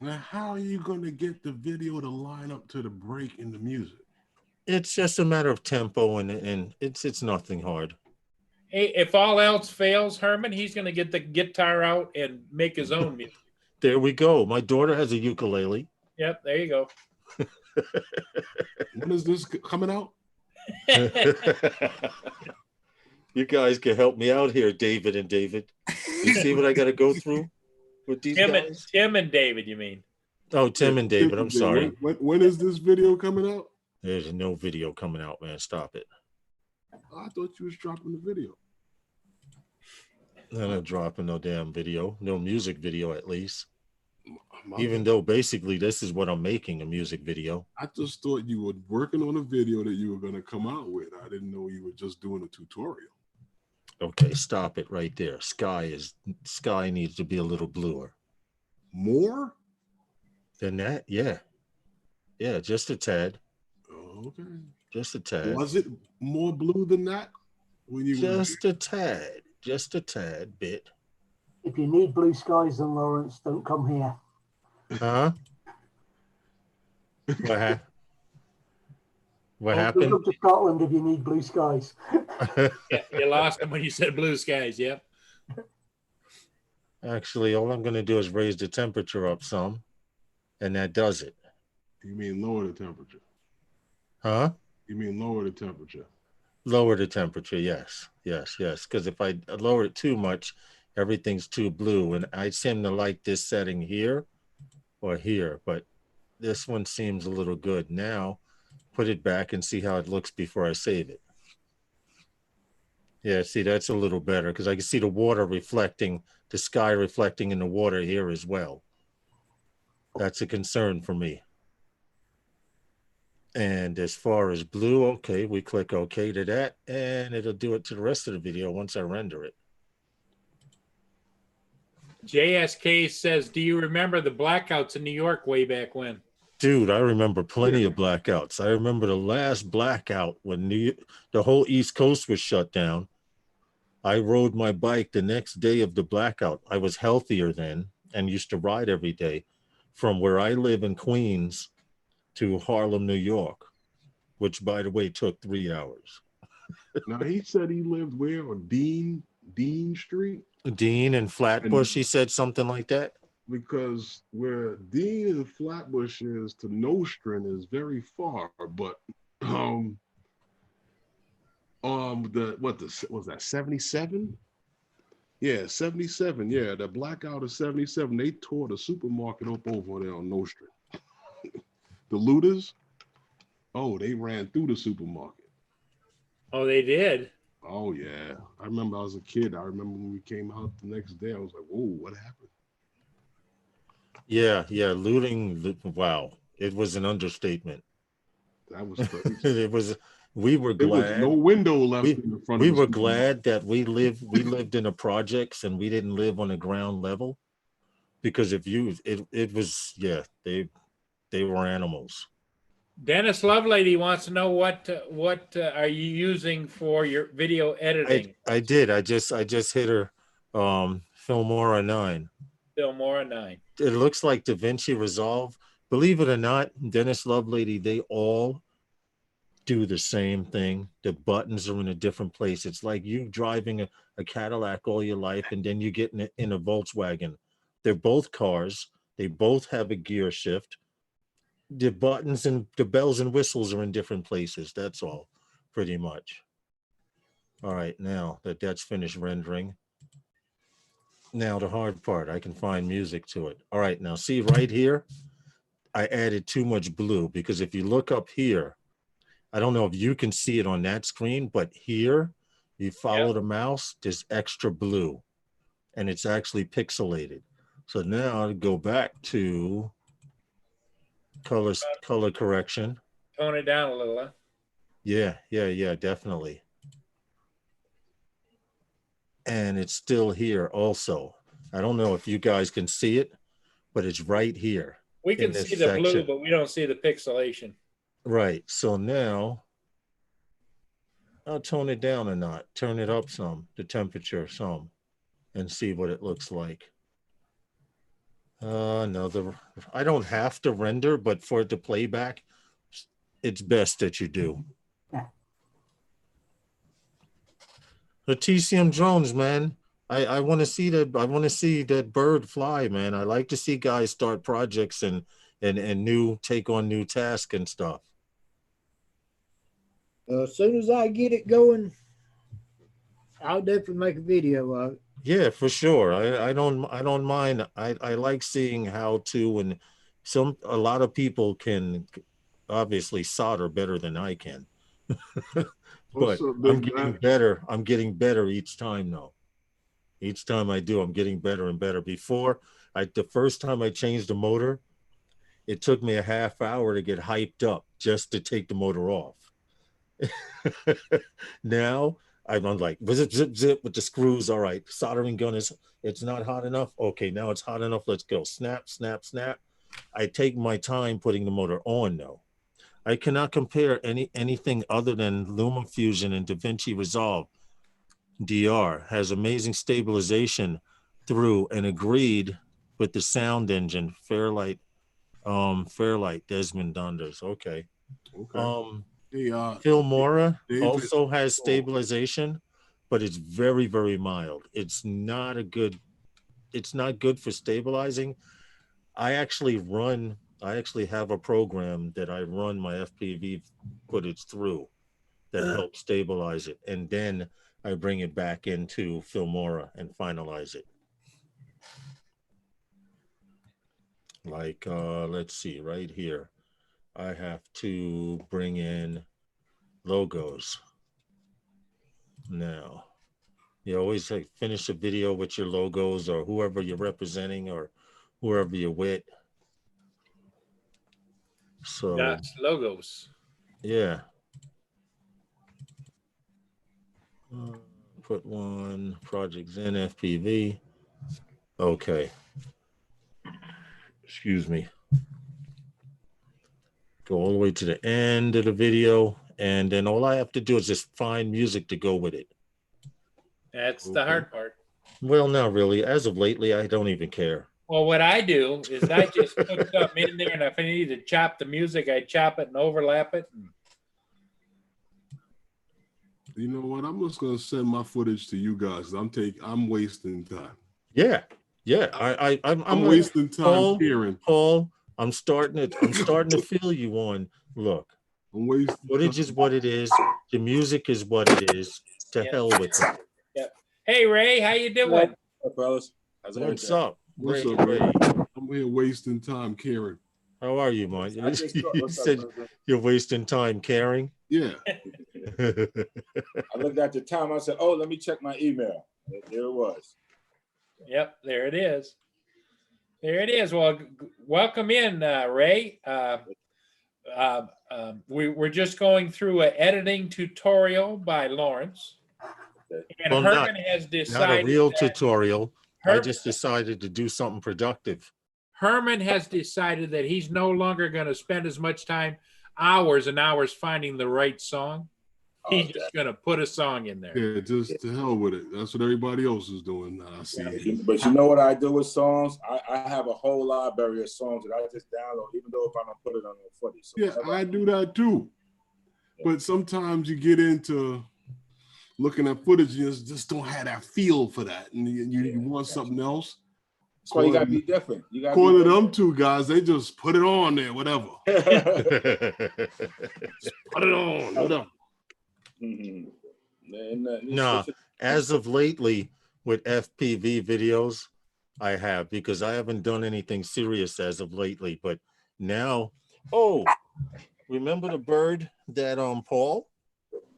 Now, how are you going to get the video to line up to the break in the music? It's just a matter of tempo, and it's nothing hard. Hey, if all else fails, Herman, he's going to get the guitar out and make his own music. There we go. My daughter has a ukulele. Yep, there you go. When is this coming out? You guys can help me out here, David and David. You see what I got to go through with these guys? Tim and David, you mean? Oh, Tim and David. I'm sorry. When is this video coming out? There's no video coming out, man. Stop it. I thought you was dropping the video. I'm not dropping no damn video. No music video, at least. Even though basically this is what I'm making, a music video. I just thought you were working on a video that you were going to come out with. I didn't know you were just doing a tutorial. Okay, stop it right there. Sky needs to be a little bluer. More than that? Yeah. Yeah, just a tad. Oh, okay. Just a tad. Was it more blue than that? When you just a tad. Just a tad bit. If you need blue skies, then Lawrence, don't come here. Huh? What happened? Come to Scotland if you need blue skies. Yeah, you lost him when you said blue skies. Yep. Actually, all I'm going to do is raise the temperature up some, and that does it. You mean lower the temperature? Huh? You mean lower the temperature? Lower the temperature, yes. Because if I lower it too much, everything's too blue, and I seem to like this setting here or here, but this one seems a little good. Now, put it back and see how it looks before I save it. Yeah, see, that's a little better because I can see the water reflecting, the sky reflecting in the water here as well. That's a concern for me. And as far as blue, okay, we click OK to that, and it'll do it to the rest of the video once I render it. JSK says, do you remember the blackouts in New York way back when? Dude, I remember plenty of blackouts. I remember the last blackout when the whole East Coast was shut down. I rode my bike the next day of the blackout. I was healthier then and used to ride every day from where I live in Queens to Harlem, New York, which, by the way, took 3 hours. Now, he said he lived where? On Dean Street? Dean and Flatbush, he said something like that. Because where Dean and Flatbush is to Nostrand is very far, but was that 77? Yeah, 77. Yeah, the blackout of 77. They tore the supermarket up over there on Nostrand. The looters, oh, they ran through the supermarket. Oh, they did. Oh yeah, I remember I was a kid. I remember when we came out the next day. I was like, "Whoa, what happened?" Yeah, looting. Wow, it was an understatement. That was crazy. It was. We were There was no glad. window left in the front We of the were supermarket. glad that we lived in the projects and we didn't live on the ground level, because if you it was, yeah, they were animals. Dennis Lovelady wants to know what are you using for your video editing? I did. I just hit her Filmora 9. Filmora 9. It looks like DaVinci Resolve. Believe it or not, Dennis Lovelady, they all do the same thing. The buttons are in a different place. It's like you driving a Cadillac all your life and then you get in a Volkswagen. They're both cars. They both have a gear shift. The buttons and the bells and whistles are in different places. That's all, pretty much. All right, now that's finished rendering. Now the hard part, I can find music to it. All right, now see right here, I added too much blue, because if you look up here, I don't know if you can see it on that screen, but here, you follow the mouse, there's extra blue, and it's actually pixelated. So now I'll go back to color correction. Tone it down a little, huh? Yeah, definitely. And it's still here also. I don't know if you guys can see it, but it's right here. We can see the blue, but we don't see the pixelation. Right. So now I'll tone it down a notch, turn it up some, the temperature some, and see what it looks like. No, I don't have to render, but for it to play back, it's best that you do. The TCM drones, man. I want to see that. I want to see that bird fly, man. I like to see guys start projects and take on new tasks and stuff. As soon as I get it going, I'll definitely make a video of it. Yeah, for sure. I don't mind. I like seeing how to, and a lot of people can obviously solder better than I can. But I'm getting better. I'm getting better each time though. Each time I do, I'm getting better and better. Before, the first time I changed the motor, it took me a half hour to get hyped up just to take the motor off. Now I'm like zip with the screws. All right, soldering gun it's not hot enough. Okay, now it's hot enough. Let's go. Snap, snap, snap. I take my time putting the motor on though. I cannot compare anything other than LumaFusion and DaVinci Resolve. DR has amazing stabilization through and agreed with the sound engine Fairlight Desmond Donders. Okay. Filmora also has stabilization, but it's very, very mild. It's not good for stabilizing. I actually have a program that I run my FPV footage through that helps stabilize it, and then I bring it back into Filmora and finalize it. Like, let's see, right here, I have to bring in logos. Now, you always finish a video with your logos or whoever you're representing or whoever you're with. So that's logos. Yeah. Put one projects in FPV. Okay. Excuse me. Go all the way to the end of the video, and then all I have to do is just find music to go with it. That's the hard part. Well, not really. As of lately, I don't even care. Well, what I do is I just put something in there, and if I need to chop the music, I chop it and overlap it. You know what? I'm just gonna send my footage to you guys. I'm wasting time. Yeah. I'm wasting time hearing. Paul, I'm starting to feel you on. Look, I'm wasting footage is what it is. The music is what it is. To hell with it. Yep. Hey Ray, how you doing? What's up, fellas? What's up? What's up, Ray? I'm here wasting time, Karen. How are you, Mike? I just thought, You what's up, said brother? you're wasting time caring. Yeah. I looked at the time. I said, "Oh, let me check my email." There it was. Yep, there it is. There it is. Well, welcome in, Ray. We're just going through an editing tutorial by Lawrence. And Well, Herman has decided. Not a real tutorial. I Herman, just decided to do something productive. Herman has decided that he's no longer going to spend as much time, hours and hours, finding the right song. He's just going to put a song in there. Yeah, just to hell with it. That's what everybody else is doing. I see. But you know what I do with songs? I have a whole library of songs that I just download, even though if I don't put it on the footy. So Yeah, I do that too. But sometimes you get into looking at footage, you just don't have that feel for that, and you want something else. That's why you gotta be different. You gotta According to them two guys, they just put it on there, whatever. Put it on, whatever. No, as of lately with FPV videos, I have, because I haven't done anything serious as of lately. But now, remember the bird that Paul?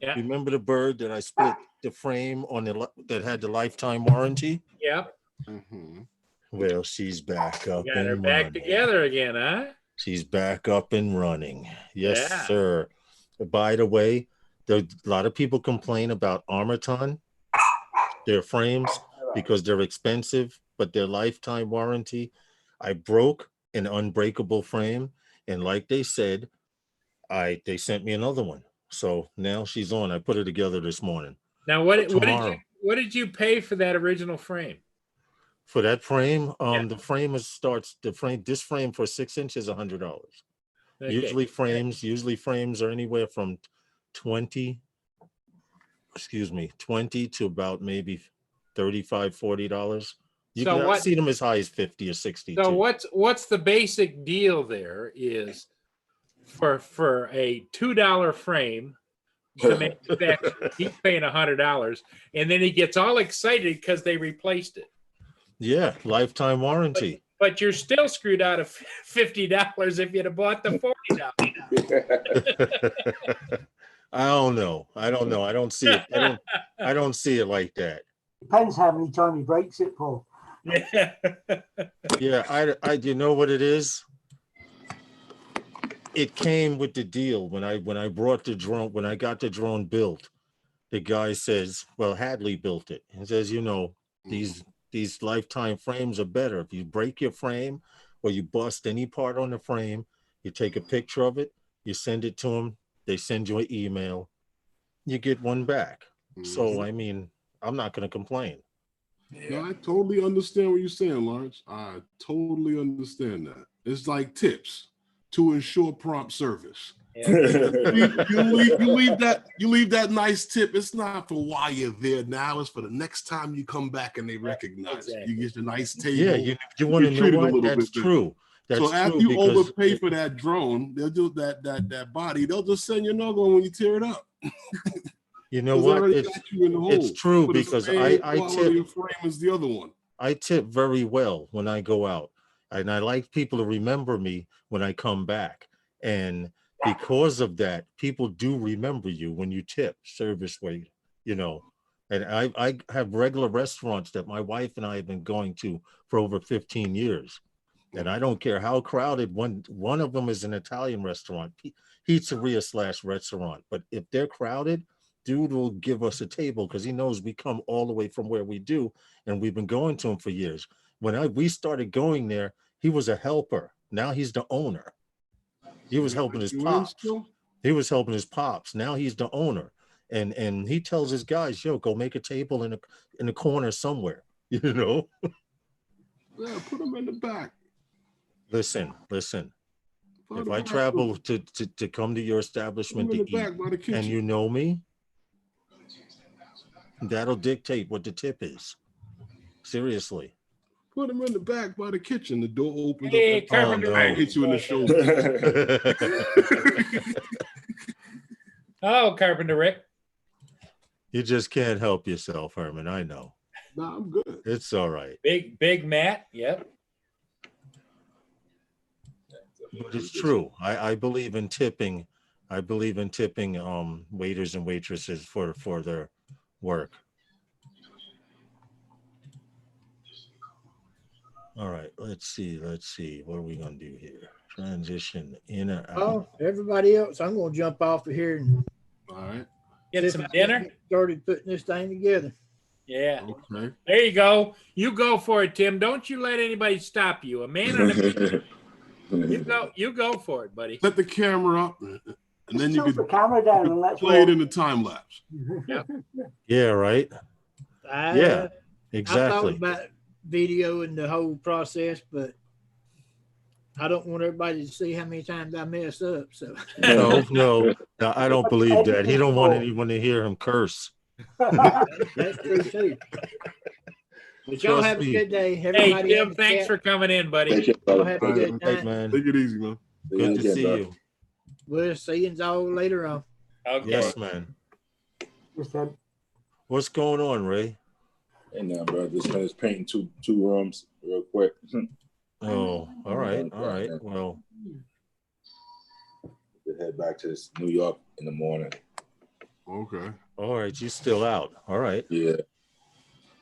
Yeah. Remember the bird that I split the frame on that had the lifetime warranty? Yep. Mm-hmm. Well, she's back up. Got her back together again, huh? She's back up and running. Yes, Yeah. sir. By the way, a lot of people complain about Armaton, their frames, because they're expensive, but their lifetime warranty. I broke an unbreakable frame, and like they said, they sent me another one. So now she's on. I put it together this morning. Now, what did you pay for that original frame? For that frame, the frame this frame for 6 inches, $100. Okay. Usually frames are anywhere from 20 to about maybe $35, $40. You can see them as high as 50 or 60. So what's the basic deal there is for a $2 frame to manufacture, he's paying $100, and then he gets all excited because they replaced it. Yeah, lifetime warranty. But you're still screwed out of $50 if you'd have bought the $40. I don't know. I don't see it. I don't see it like that. Depends how many times he breaks it, Paul. Yeah, I you know what it is? It came with the deal when I brought the drone, when I got the drone built. The guy says, well, Hadley built it. He says, these lifetime frames are better. If you break your frame or you bust any part on the frame, you take a picture of it, you send it to them, they send you an email, you get one back. So, I mean, I'm not going to complain. No, I totally understand what you're saying, Lawrence. I totally understand that. It's like tips to ensure prompt service. Yeah. you leave that nice tip. It's not for why you're there now. It's for the next time you come back and they recognize it. You get the nice table. Yeah, you want to know what? That's true. So after you overpay for that drone, they'll do that body. They'll just send you another one when you tear it up. You know what? It's true, because I tip. Your frame is the other one. I tip very well when I go out, and I like people to remember me when I come back. And because of that, people do remember you when you tip service way, And I have regular restaurants that my wife and I have been going to for over 15 years. And I don't care how crowded, one of them is an Italian restaurant, pizzeria/restaurant. But if they're crowded, dude will give us a table because he knows we come all the way from where we do, and we've been going to him for years. When we started going there, he was a helper. Now he's the owner. He was helping his pops. He was helping his pops. Now he's the owner, and he tells his guys, "Yo, go make a table in the corner somewhere." Yeah, put them in the back. Listen. If I travel to come to your establishment to eat, and you know me, that'll dictate what the tip is. Seriously. Put them in the back by the kitchen. The door opens up. Hit you in the shoulder. Oh, Carpenter Rick. You just can't help yourself, Herman. I know. Nah, I'm good. It's all right. Big Matt. Yep. But it's true. I believe in tipping. I believe in tipping waiters and waitresses for their work. All right, let's see. What are we gonna do here? Transition in or out. Oh, everybody else, I'm gonna jump off of here and All right. Get some dinner. Get started putting this thing together. Yeah. Okay. There you go. You go for it, Tim. Don't you let anybody stop you. A man on a mission. You go for it, buddy. Set the camera up, and then you Put the can camera down and let's play it walk. in the time lapse. Yeah, right. Yeah, I thought exactly. about video and the whole process, but I don't want everybody to see how many times I mess up. So No, I don't believe that. He don't want anyone to hear him curse. that's true too. But y'all Trust have me. a good day. Hey, Everybody Tim, thanks for coming in, buddy. Take it, y'all brother. have a All good Right, night. man. Take it easy, man. Good to see brother. you. We'll see you all later on. Okay. Yes, man. Just said, What's going on, Ray? Hey, now, bro, just finished painting two rooms real quick. Oh, all right. Well, Head back to New York in the morning. Okay. all right. You still out? All right. Yeah.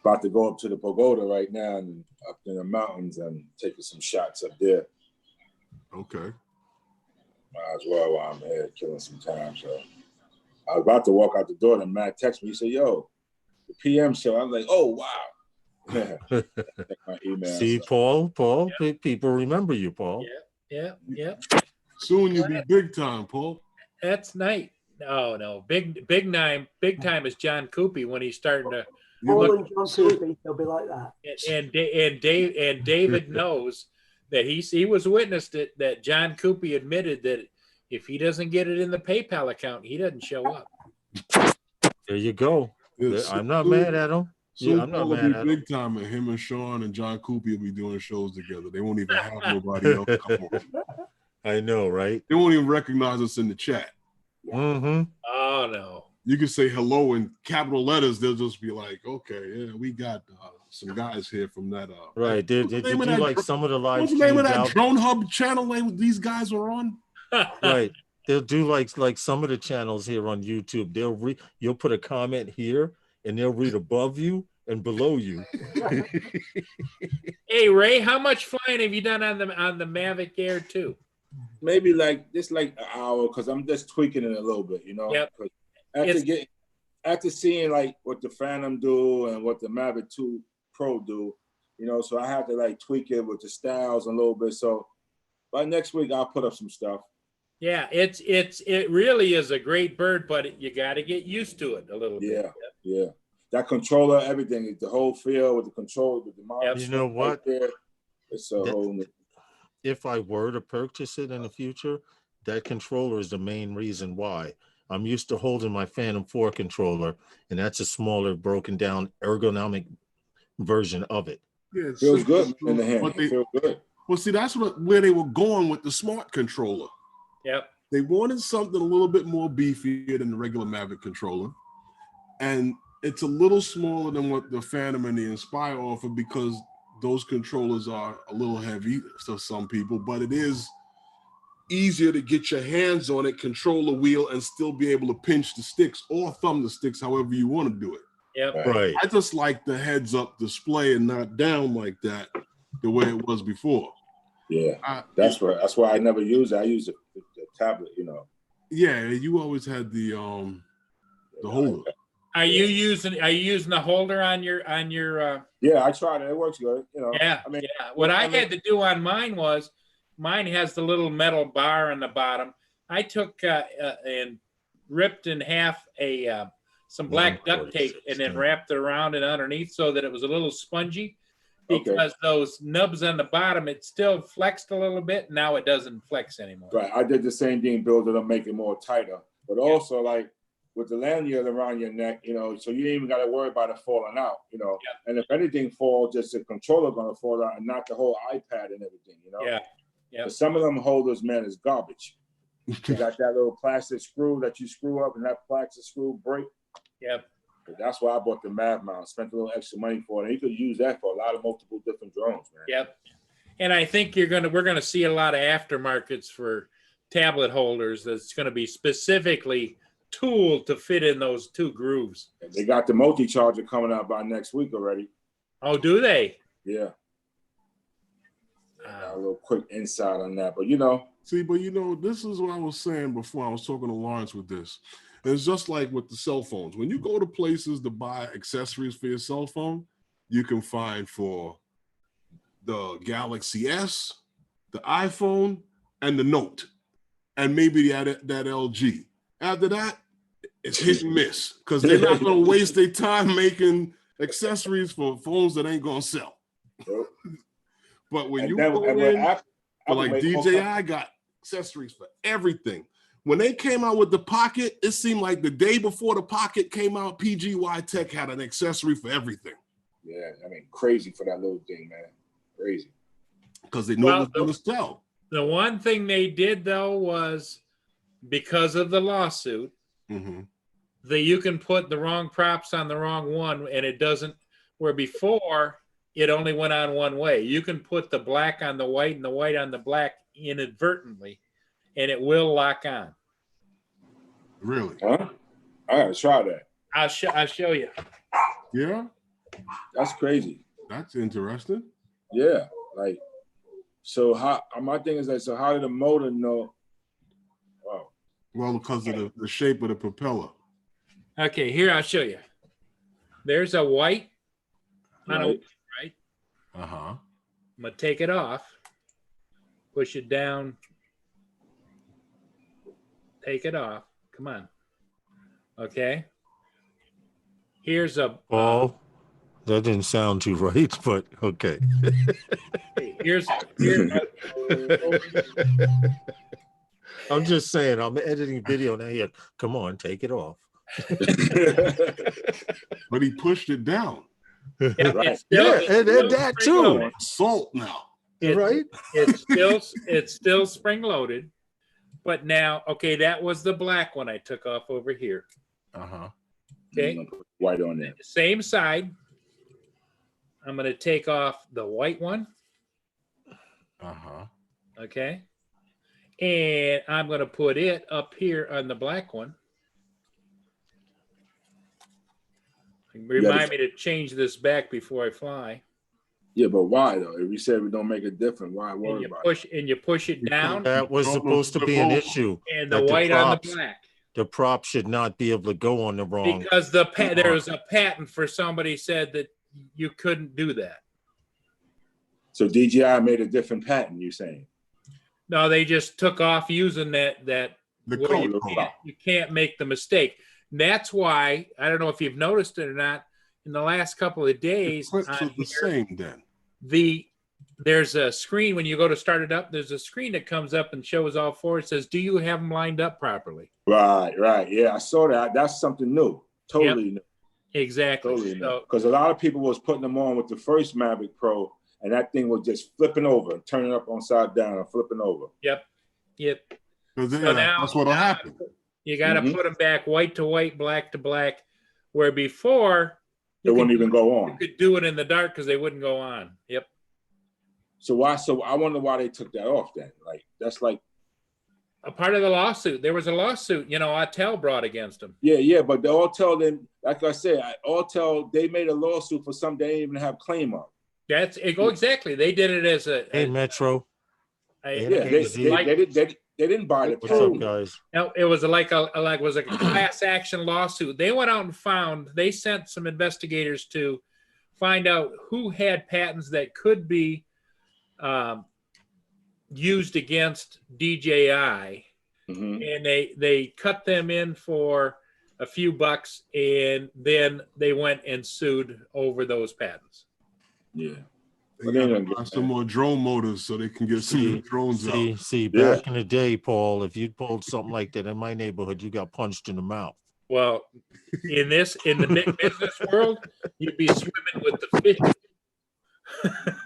About to go up to the pagoda right now and up in the mountains and taking some shots up there. Okay. Might as well while I'm here, killing some time. So I was about to walk out the door and Matt texted me. He said, "Yo, the PM show." I was like, "Oh wow." Check my email. See, Paul. People remember you, Paul. Yeah. Soon you'll be big time, Paul. That's night. No. Big time is John Coopy when he's starting to. Paul and John Coopy, they'll be like that. And David knows that he was witnessed it, that John Coopy admitted that if he doesn't get it in the PayPal account, he doesn't show up. There you go. Yes, I'm not soon- mad at him. Soon Yeah, I'm not Paul will mad be at him. big time, and him and Sean and John Coopy will be doing shows together. They won't even have nobody else come on. I know, right? They won't even recognize us in the chat. Mm-hmm. Oh no. You can say hello in capital letters. They'll just be like, "Okay, yeah, we got some guys here from that." Right. Did you name of do that like dr- some of the live What's the name of streams that out? Drone Hub channel these guys are on? Right. They'll do like some of the channels here on YouTube. You'll put a comment here and they'll read above you and below you. Hey Ray, how much flying have you done on the Mavic Air 2? Maybe like an hour because I'm just tweaking it a little bit, you know. Yep. 'Cause after seeing like what the Phantom do and what the Mavic 2 Pro do, you know, so I have to like tweak it with the styles a little bit. So by next week I'll put up some stuff. Yeah, it really is a great bird, but you got to get used to it a little bit. Yeah. That controller, everything, the whole feel with the control, with the mouse. You know what? Right there, it's a whole. If I were to purchase it in the future, that controller is the main reason why. I'm used to holding my Phantom 4 controller, and that's a smaller, broken down, ergonomic version of it. Yeah, It feels good in the hand. It feels good. Well, see, that's where they were going with the smart controller. Yep. They wanted something a little bit more beefier than the regular Mavic controller, and it's a little smaller than what the Phantom and the Inspire offer because those controllers are a little heavy to some people, but it is easier to get your hands on it, control the wheel, and still be able to pinch the sticks or thumb the sticks, however you want to do it. Yep. Right. I just like the heads-up display and not down like that, the way it was before. Yeah, that's why I never use it. I use the tablet, you know. Yeah, you always had the holder. Are you using the holder on your Yeah, I tried it. It works good. You know. Yeah. I mean, yeah. What I had to do on mine was mine has the little metal bar on the bottom. I took and ripped in half some black duct tape and then wrapped it around and underneath so that it was a little spongy because those nubs on the bottom, it still flexed a little bit. Now it doesn't flex anymore. Right. I did the same thing, build it up, make it more tighter. But also like with the lanyard around your neck, you know, so you ain't even got to worry about it falling out, you know. Yeah. And if anything falls, just the controller gonna fall out and not the whole iPad and everything, you know. Yeah. Yeah. Some of them holders, man, is garbage. You got that little plastic screw that you screw up and that plastic screw break. Yep. That's why I bought the Mav mount, spent a little extra money for it. And you could use that for a lot of multiple different drones, man. Yep. And I think we're gonna see a lot of aftermarkets for tablet holders that's gonna be specifically tooled to fit in those 2 grooves. They got the multi-charger coming out by next week already. Oh, do they? Yeah. A little quick insight on that, but you know. See, but you know, this is what I was saying before I was talking to Lawrence with this. It's just like with the cell phones. When you go to places to buy accessories for your cell phone, you can find for the Galaxy S, the iPhone, and the Note, and maybe that LG. After that, it's hit and miss because they're not going to waste their time making accessories for phones that ain't going to sell. But when you go in, like DJI got accessories for everything. When they came out with the Pocket, it seemed like the day before the Pocket came out, PGY Tech had an accessory for everything. Yeah, I mean, crazy for that little thing, man. Crazy. Because they know it's going to sell. The one thing they did, though, was because of the lawsuit, that you can put the wrong props on the wrong one, and it doesn't, where before it only went on one way. You can put the black on the white and the white on the black inadvertently, and it will lock on. Really? Huh? I gotta try that. I'll show you. Yeah? That's crazy. That's interesting. Yeah. Like, so how, my thing is like, so how did the motor know? Wow. Well, because of the shape of the propeller. Okay, here I'll show you. There's a white on a right. Uh-huh. I'm gonna take it off, push it down, take it off. Come on. Okay. Here's a Paul. That didn't sound too right, but okay. here's I'm just saying, I'm editing video now here. Come on, take it off. But he pushed it down. It's and that too. loaded. Salt now. Right? It's still spring loaded. But now, okay, that was the black one I took off over here. Uh-huh. Okay. White on there. Same side. I'm going to take off the white one. Uh-huh. Okay. And I'm going to put it up here on the black one. Remind me to change this back before I fly. Yeah, but why though? If we said we don't make it different, why worry about it? And you push it down. That was supposed to be an issue. And the white on the black. The prop should not be able to go on the wrong. Because there was a patent for somebody said that you couldn't do that. So DJI made a different patent, you saying? No, they just took off using that The where code. you can't make the mistake. And that's why, I don't know if you've noticed it or not, in the last couple of days, The clips are the same then. There's a screen when you go to start it up. There's a screen that comes up and shows all four. It says, "Do you have them lined up properly?" Right. Yeah, I saw that. That's something new. Totally new. Exactly. Totally new. Because a lot of people was putting them on with the first Mavic Pro, and that thing was just flipping over, turning up upside down, and flipping over. Yep. So now, that's what'll happen. You got to put them back white to white, black to black, where before it wouldn't even go on. You could do it in the dark because they wouldn't go on. Yep. So I wonder why they took that off then. Like that's like a part of the lawsuit. There was a lawsuit, Autel brought against them. Yeah, but the Autel then, like I said, Autel, they made a lawsuit for something they didn't even have claim on. That's it. Oh, exactly. They did it as a Metro. They didn't buy the What's up, guys? No, it was like a class action lawsuit. They went out and they sent some investigators to find out who had patents that could be used against DJI, and they cut them in for a few bucks, and then they went and sued over those patents. Yeah. They gotta buy some more drone motors so they can get some drones out. See, back in the day, Paul, if you pulled something like that in my neighborhood, you got punched in the mouth. Well, in the business world, you'd be swimming with the fish.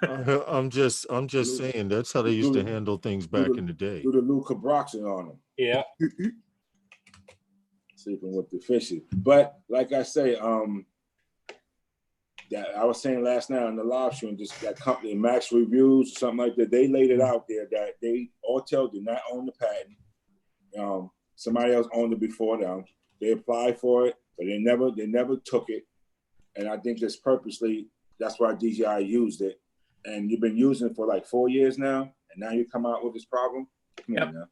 I'm just saying that's how they used to handle things back in the day. Do the Lou Cabroxen on them. Yeah. Sleeping with the fishes. But like I say, that I was saying last night on the live stream, just that company, Max Reviews or something like that, they laid it out there that they Autel did not own the patent. Somebody else owned it before them. They applied for it, but they never took it. And I think that's purposely, that's why DJI used it. And you've been using it for like 4 years now, and now you come out with this problem. Come on now.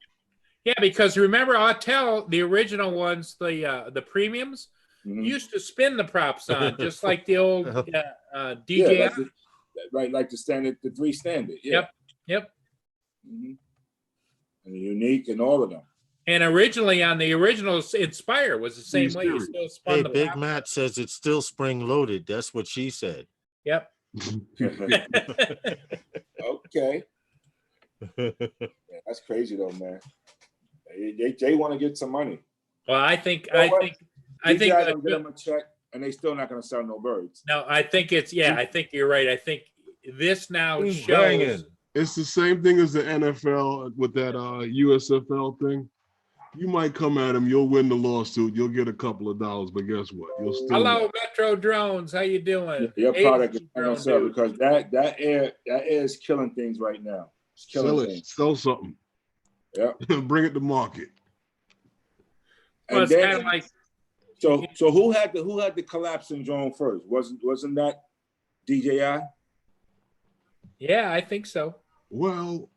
Yeah, because remember Autel, the original ones, the premiums, used to spin the props on, just like the old DJI. Yeah, like the standard, the 3 standard. Yeah. Yep. And the Unique and all of them. And originally on the original Inspire was the same way. You still spun the Big props. Matt says it's still spring loaded. That's what she said. Yep. Okay. Yeah, that's crazy though, man. They want to get some money. Well, I think don't get them a check, and they still not going to sell no birds. No, I think it's I think you're right. I think this now shows. It's the same thing as the NFL with that USFL thing. You might come at them, you'll win the lawsuit, you'll get a couple of dollars, but guess what? You'll still. Hello, Metro Drones. How you doing? Your product is going to sell because that air is killing things right now. It's killing things. Sell something. Yeah. Bring it to market. Well, it's kind of like. So who had the collapsing drone first? Wasn't that DJI? Yeah, I think so. Well,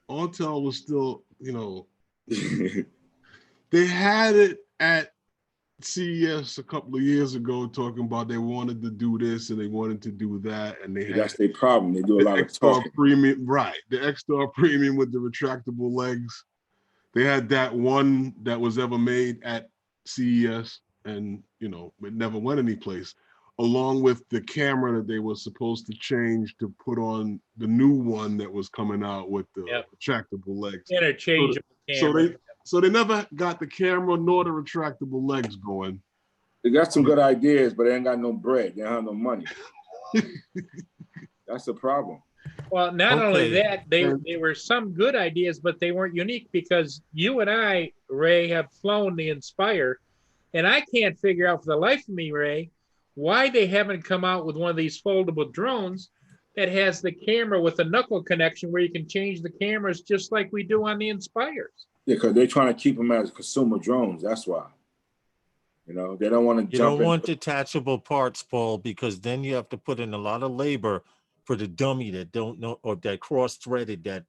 Autel was still, they had it at CES a couple of years ago talking about they wanted to do this and they wanted to do that, and that's their problem. They do a lot of talking. Premium, right? The X-Star Premium with the retractable legs. They had that one that was ever made at CES, and it never went anyplace. Along with the camera that they were supposed to change to put on the new one that was coming out with the retractable legs. Interchangeable camera. So they never got the camera nor the retractable legs going. They got some good ideas, but they ain't got no bread. They don't have no money. That's the problem. Well, not only that, they were some good ideas, but they weren't unique because you and I, Ray, have flown the Inspire, and I can't figure out for the life of me, Ray, why they haven't come out with one of these foldable drones that has the camera with a knuckle connection where you can change the cameras just like we do on the Inspires. Yeah, because they're trying to keep them as consumer drones. That's why. They don't want to jump in. You don't want detachable parts, Paul, because then you have to put in a lot of labor for the dummy that don't know or that cross-threaded that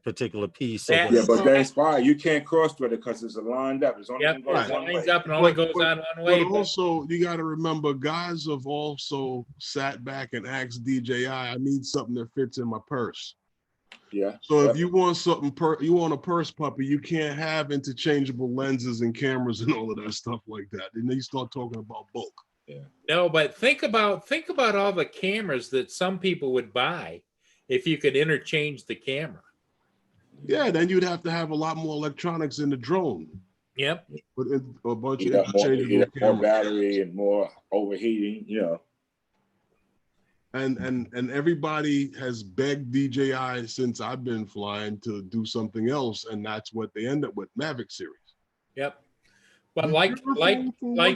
particular piece. Yeah, but the Inspire, you can't cross-thread it because it's lined up. It's only it lines up and only goes on one way. But also, you got to remember, guys have also sat back and asked DJI, I need something that fits in my purse. Yeah. So if you want something, you want a purse puppy, you can't have interchangeable lenses and cameras and all of that stuff like that. And then you start talking about bulk. Yeah. No, but think about all the cameras that some people would buy if you could interchange the camera. Yeah, then you'd have to have a lot more electronics in the drone. Yep. But a bunch of interchangeable more battery and more overheating, And everybody has begged DJI since I've been flying to do something else, and that's what they end up with, Mavic series. Yep. But like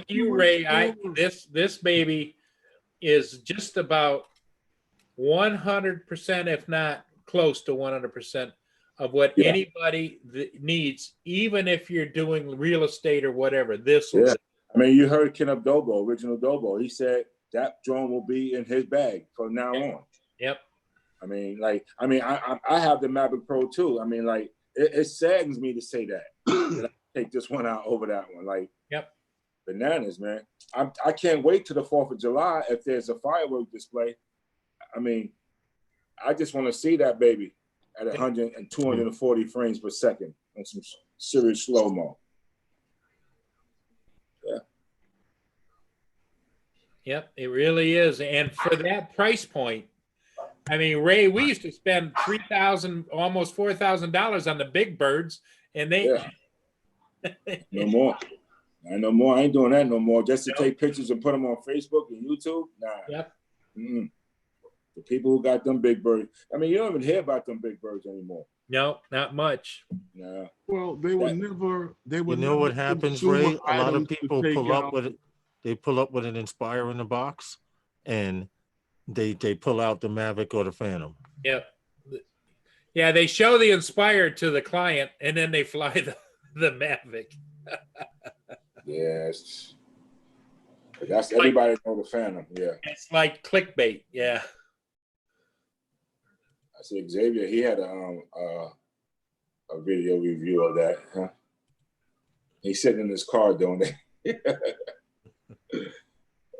you, Ray, this baby is just about 100%, if not close to 100%, of what anybody needs, even if you're doing real estate or whatever. This will. I mean, you heard Kenneth Dobo, original Dobo. He said that drone will be in his bag from now on. Yep. I have the Mavic Pro too. I mean, like, it saddens me to say that I take this one out over that one. Like, bananas, man. I can't wait till the 4th of July if there's a firework display. I mean, I just want to see that baby at 100 and 240 frames per second on some serious slow-mo. Yeah. Yep, it really is. And for that price point, I mean, Ray, we used to spend $3,000, almost $4,000 on the big birds, and they no more. No more. I ain't doing that no more. Just to take pictures and put them on Facebook and YouTube. Nah. Yep. The people who got them big birds. I mean, you don't even hear about them big birds anymore. No, not much. No. Well, they were never. They were. You know what happens, Ray? A lot of people pull up with it. They pull up with an Inspire in the box, and they pull out the Mavic or the Phantom. Yep. Yeah, they show the Inspire to the client, and then they fly the Mavic. Yes. That's everybody know the Phantom. Yeah. It's like clickbait. Yeah. I see Xavier. He had a video review of that. Huh? He's sitting in his car doing it.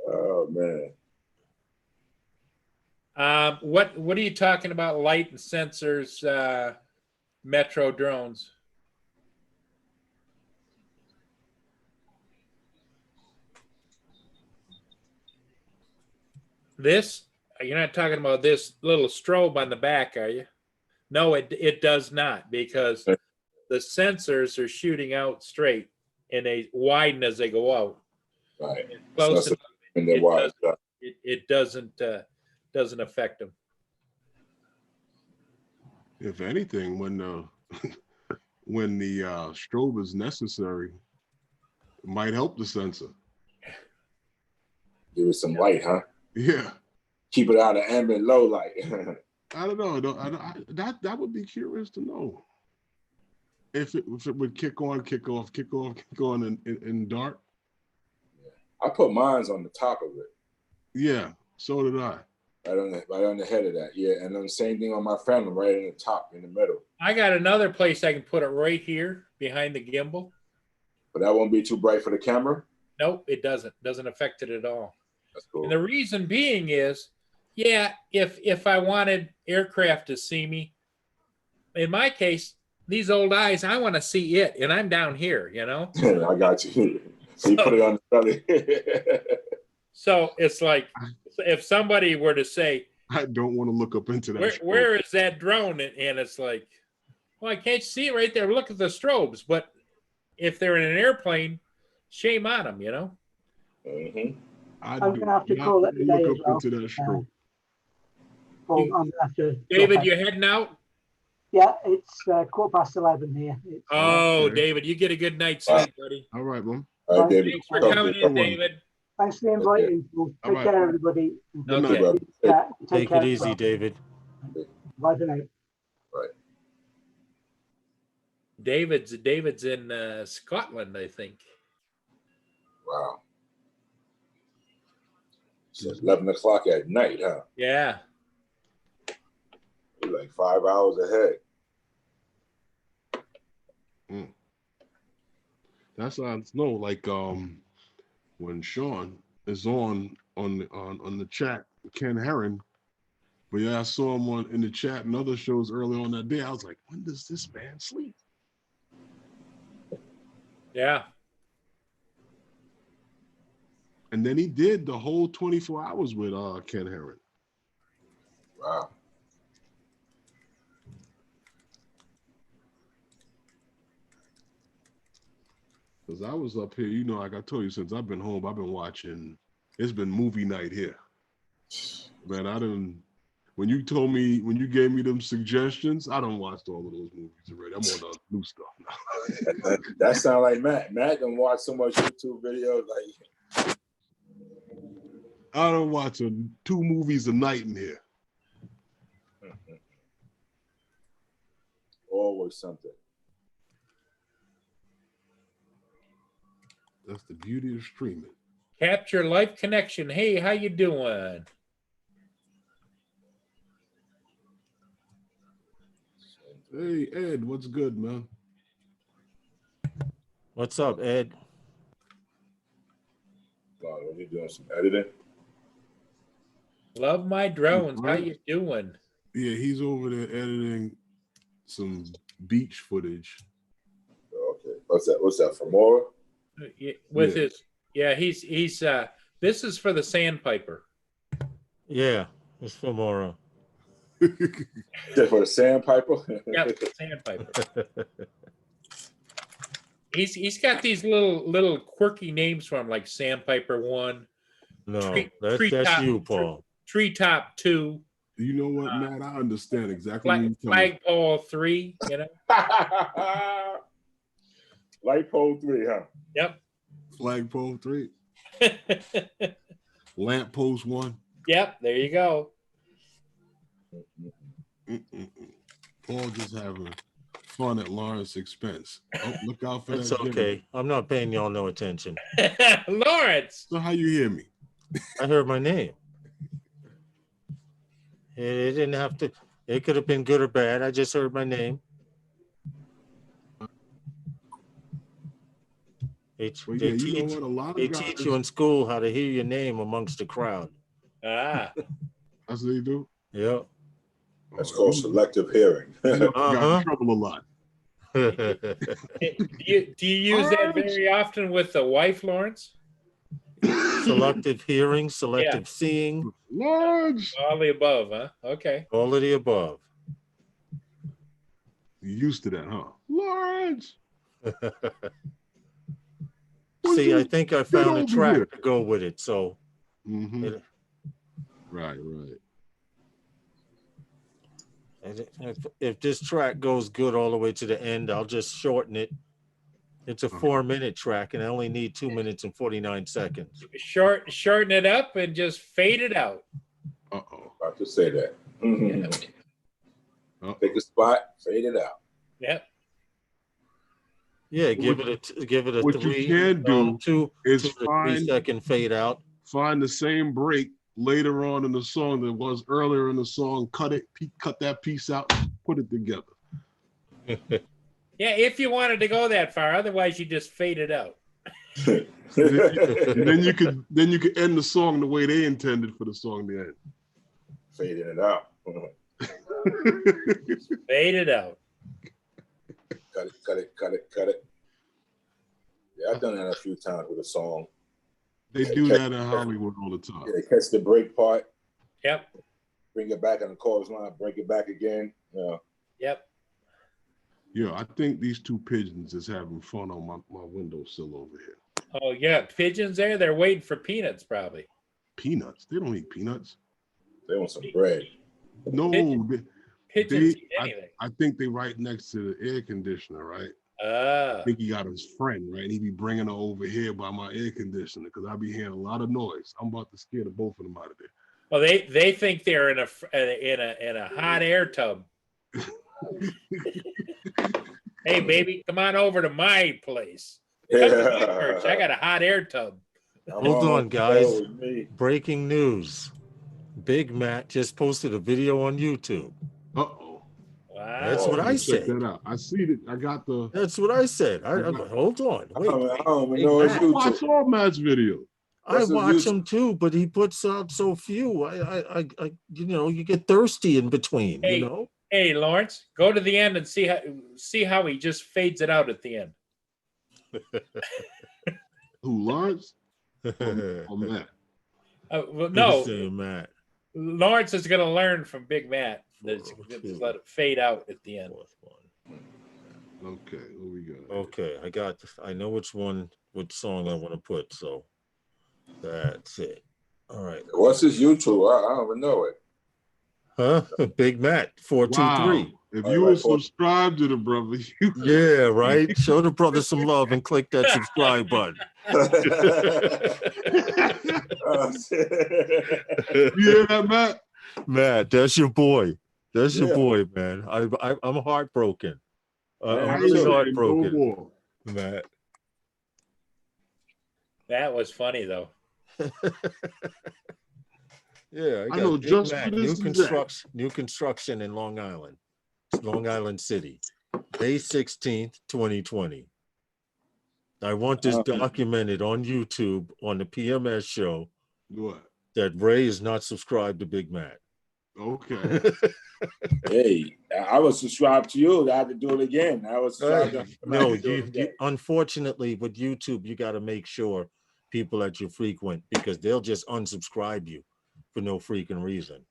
Oh man. What are you talking about? Light and sensors, Metro drones. This, you're not talking about this little strobe on the back, are you? No, it does not, because the sensors are shooting out straight and they widen as they go out. Right. Close enough, and they're wide. it doesn't affect them. If anything, when the when the strobe is necessary, it might help the sensor. Give it some light, huh? Yeah. Keep it out of ambient low light. I don't know. That would be curious to know if it would kick on, kick off, kick on in dark. I put mines on the top of it. Yeah, so did I. Right on the head of that. Yeah, and then the same thing on my Phantom, right in the top, in the middle. I got another place I can put it right here behind the gimbal. But that won't be too bright for the camera? Nope, it doesn't. Doesn't affect it at all. That's cool. And the reason being is, yeah, if I wanted aircraft to see me, in my case, these old eyes, I want to see it, and I'm down here, you know? I got you. So you put it on the belly. So it's like, if somebody were to say, I don't want to look up into that. Where is that drone? And it's like, well, I can't see it right there. Look at the strobes. But if they're in an airplane, shame on them, you know? Mm-hmm. I'm going to have to call it today as well. Into that strobe. I'm going to have to. David, you're heading out? Yeah, it's 11:15 here. Okay. David, you get a good night's sleep, buddy. All right, man. All right, David. Thanks for coming in, David. Thanks for the invite. Take care, everybody. Okay. Take it easy, David. Bye for now. Right. David's in Scotland, I think. Wow. So it's 11 o'clock at night, huh? Yeah. You're like 5 hours ahead. That's how I know. Like when Sean is on the chat, Ken Herron. But yeah, I saw him in the chat and other shows early on that day. I was like, when does this man sleep? Yeah. And then he did the whole 24 hours with Ken Herron. Wow. Because I was up here, you know, like I told you, since I've been home, I've been watching, it's been movie night here. Man, when you gave me them suggestions, I done watched all of those movies already. I'm on the new stuff now. That sounds like Matt. Matt done watch so much YouTube videos. Like, I done watch 2 movies a night in here. Always something. That's the beauty of streaming. Capture Life Connection. Hey, how you doing? Hey, Ed, what's good, man? What's up, Ed? What are you doing? Some editing? Love my drones. How you doing? Yeah, he's over there editing some beach footage. Okay. What's that for more? With his, he's this is for the Sandpiper. Yeah, it's for Mora. Just for the Sandpiper? Yeah, the Sandpiper. He's got these little quirky names for him, like Sandpiper 1. No, that's you, Paul. Treetop 2. You know what, Matt? I understand exactly what you're Flagpole 3, you know? Light pole 3, huh? Yep. Flagpole 3. Lamppost one. Yep, there you go. Paul just having fun at Lawrence's expense. Oh, look out for It's that. okay. I'm not paying y'all no attention. Lawrence. So how you hear me? I heard my name. It didn't have to. It could have been good or bad. I just heard my name. They teach you in school how to hear your name amongst the crowd. Ah. That's what they do? Yeah. That's called selective hearing. Got in trouble a lot. Do you use that very often with the wife, Lawrence? Selective hearing, selective seeing. Lawrence. All the above, huh? Okay. All of the above. You used to that, huh? Lawrence. See, I think I found a track to go with it. So, right. If this track goes good all the way to the end, I'll just shorten it. It's a 4-minute track, and I only need 2 minutes and 49 seconds. Shorten it up and just fade it out. About to say that. Take a spot, fade it out. Yep. Yeah, give it a what 3. You can do two is to 3 second fade out. Find the same break later on in the song that was earlier in the song. Cut that piece out, put it together. Yeah, if you wanted to go that far, otherwise you just fade it out. and then you could end the song the way they intended for the song to end. Fading it out. Fade it out. Cut it. Yeah, I've done that a few times with a song. They do that in Hollywood all the time. Yeah, they catch the break part. Yep. Bring it back on the chorus line, break it back again. Yeah. Yep. Yeah, I think these two pigeons is having fun on my windowsill over here. Oh, yeah. Pigeons there, they're waiting for peanuts probably. Peanuts? They don't eat peanuts. They want some bread. No, pigeons eat anything. I think they right next to the air conditioner, right? I think he got his friend, right? He be bringing her over here by my air conditioner because I be hearing a lot of noise. I'm about to scare the both of them out of there. Well, they think they're in a hot air tub. Hey, baby, come on over to my place. I got a hot air tub. Hold on, guys. Breaking news. Big Matt just posted a video on YouTube. Uh-oh. Wow. That's what I said. Check that out. I see it. I got the... That's what I said. Hold on. Wait. I don't know. I watch all Matt's videos. I watch them too, but he puts out so few. I you get thirsty in between, Hey, Hey, Lawrence, go to the end and see how he just fades it out at the end. Who, Lawrence? Or Matt? Well, no, Matt. Lawrence is going to learn from Big Matt. Just let it fade out at the end. Okay, what we got? Okay, I know which song I want to put, so that's it. All right. What's his YouTube? I don't even know it. Huh? Big Matt 423. Wow. If you were subscribed to the brother, yeah, right. Show the brother some love and click that subscribe button. You hear that, Matt? Matt, that's your boy. That's your boy, man. I'm heartbroken. I'm really heartbroken, Matt. That was funny though. Yeah, I know. Just Matt, new construction in Long Island, Long Island City, May 16th, 2020. I want this documented on YouTube on the PMS show. What? That Ray is not subscribed to Big Matt. Okay. Hey, I was subscribed to you. I had to do it again. I was no. You unfortunately with YouTube, you got to make sure people that you frequent because they'll just unsubscribe you for no freaking reason.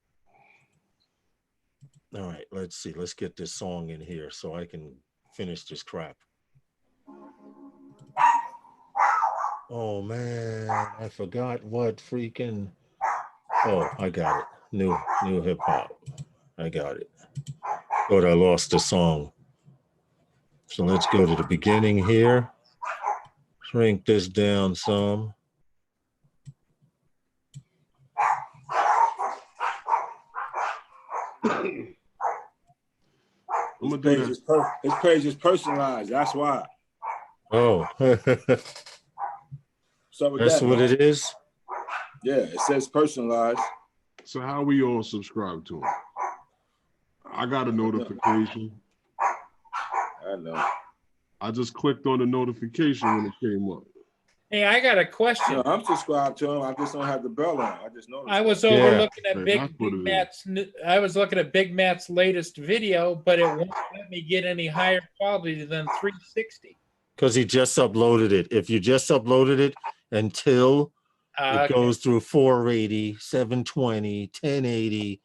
All right, let's see. Let's get this song in here so I can finish this crap. Oh man, I forgot what freaking. Oh, I got it. New hip hop. I got it. Thought I lost the song. So let's go to the beginning here. Shrink this down some. I'm gonna do that. His page is personalized. That's why. Oh, So with that's that, what man. it is. Yeah, it says personalized. So how we all subscribe to him? I got a notification. I know. I just clicked on the notification when it came up. Hey, I got a question. No, I'm subscribed to him. I just don't have the bell on. I just noticed. I was Yeah. over looking at Okay, that's Big what it is. Matt's. I was looking at Big Matt's latest video, but it won't let me get any higher quality than 360. Because he just uploaded it. If you just uploaded it until it Okay. goes through 480, 720, 1080,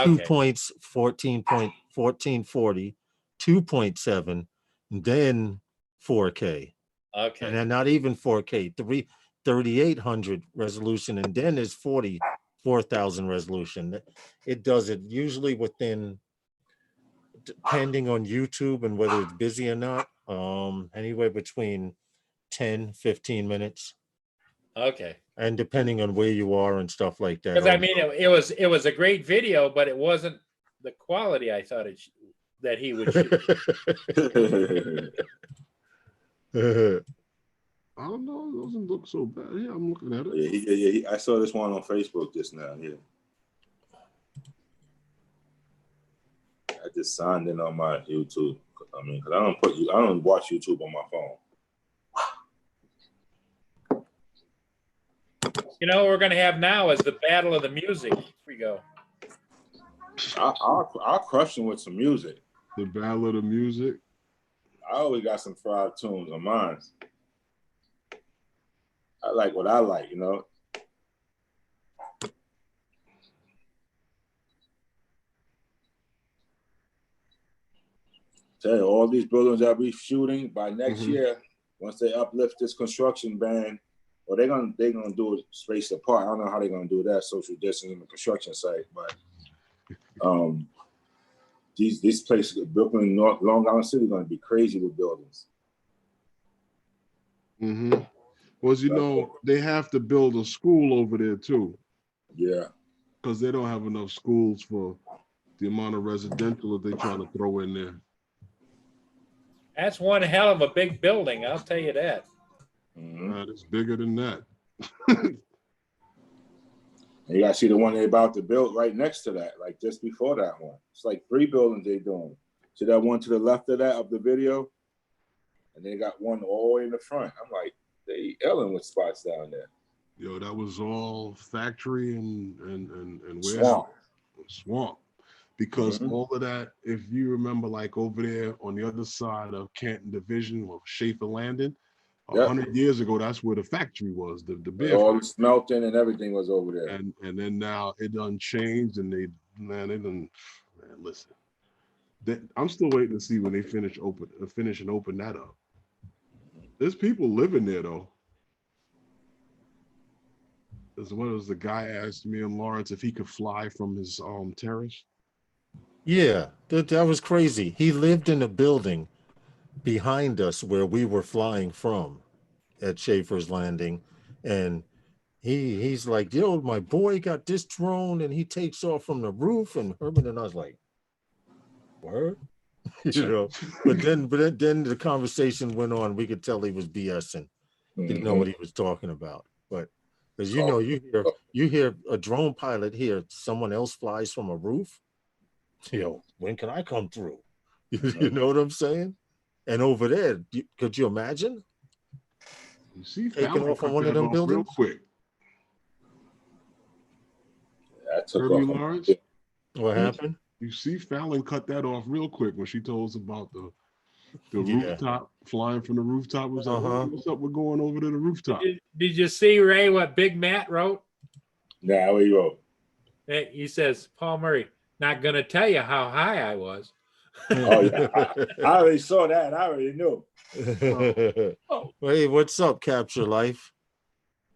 2 Okay. points, 14.1440, 2.7, then 4K. Okay. And then not even 4K, 3800 resolution, and then there's 44,000 resolution. It does it usually within, depending on YouTube and whether it's busy or not, anywhere between 10-15 minutes, Okay. and depending on where you are and stuff like that. Because I mean, it was a great video, but it wasn't the quality I thought that he would shoot. I don't know. It doesn't look so bad. Yeah, I'm looking at it. Yeah, I saw this one on Facebook just now. Yeah. I just signed in on my YouTube. I mean, because I don't watch YouTube on my phone. You know what we're gonna have now is the battle of the music. Here we go. I'll crush him with some music. The battle of the music. I always got some fried tunes on mine. I like what I like, you know. Tell you, all these buildings that we shooting by next year, once they uplift this construction ban, well, they're gonna do it spaced apart. I don't know how they're gonna do that, social distancing the construction site, but these places, Brooklyn, North, Long Island City, gonna be crazy with buildings. Well, you know, they have to build a school over there too. Yeah. Because they don't have enough schools for the amount of residential that they're trying to throw in there. That's one hell of a big building, I'll tell you that. It's bigger than that. And you gotta see the one they about to build right next to that, like just before that one. It's like 3 buildings they're doing. See that one to the left of that of the video? And they got one all the way in the front. I'm like, they Ellen with spots down there. Yo, that was all factory and swamp. Because all of that, if you remember, like over there on the other side of Canton Division or Schaefer Landing, 100 years ago, that's where the factory was. The beer all the smelting and everything was over there. And then now it done changed, and listen. I'm still waiting to see when they finish and open that up. There's people living there though. As well as the guy asked me and Lawrence if he could fly from his terrace. Yeah, that was crazy. He lived in a building behind us where we were flying from at Schaefer's Landing, and he's like, yo, my boy got this drone and he takes off from the roof, and Herman and I was like, word? You know, but then the conversation went on. We could tell he was BSing. Didn't know what he was talking about. But because you hear a drone pilot here, someone else flies from a roof. Yo, when can I come through? You know what I'm saying? And over there, could you imagine? You see, taking off on one of them buildings real quick. Yeah, I took off. Lawrence? What happened? You see, Fallon cut that off real quick when she told us about the rooftop, flying from the rooftop. Was like, what's up? We're going over to the rooftop. Did you see, Ray, what Big Matt wrote? Nah, where you go? He says, Paul Murray, not gonna tell you how high I was. Oh yeah, I already saw that. I already knew. Hey, what's up, Capture Life?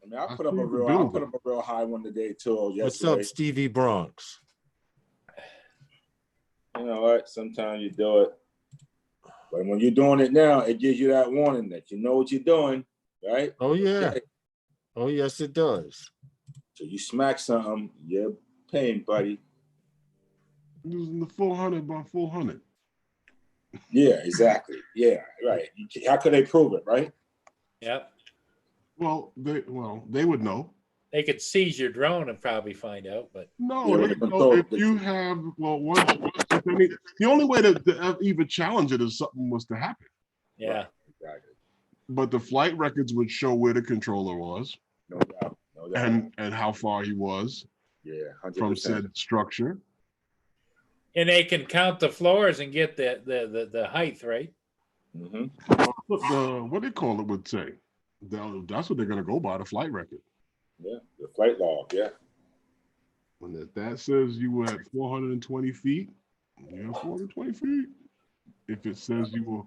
I mean, I put up a real high one today too. What's up, Stevie Bronx? You know what? Sometimes you do it, but when you're doing it now, it gives you that warning that you know what you're doing, right? Oh yeah. Oh yes, it does. So you smack something, you're paying, buddy. Using the 400 by 400. Yeah, exactly. Yeah, right. How could they prove it, right? Yep. Well, they would know. They could seize your drone and probably find out, but No, Yeah, they know if you have the only way to even challenge it is something was to happen. yeah. Right, exactly. But the flight records would show where the controller was No doubt. No doubt. and how far he was Yeah, 100%. from said structure. And they can count the floors and get the height, right? Mm-hmm. What they call it would say. That's what they're gonna go by, the flight record. Yeah, the flight log. Yeah. When that says you were at 420 feet, you're 420 feet. If it says you were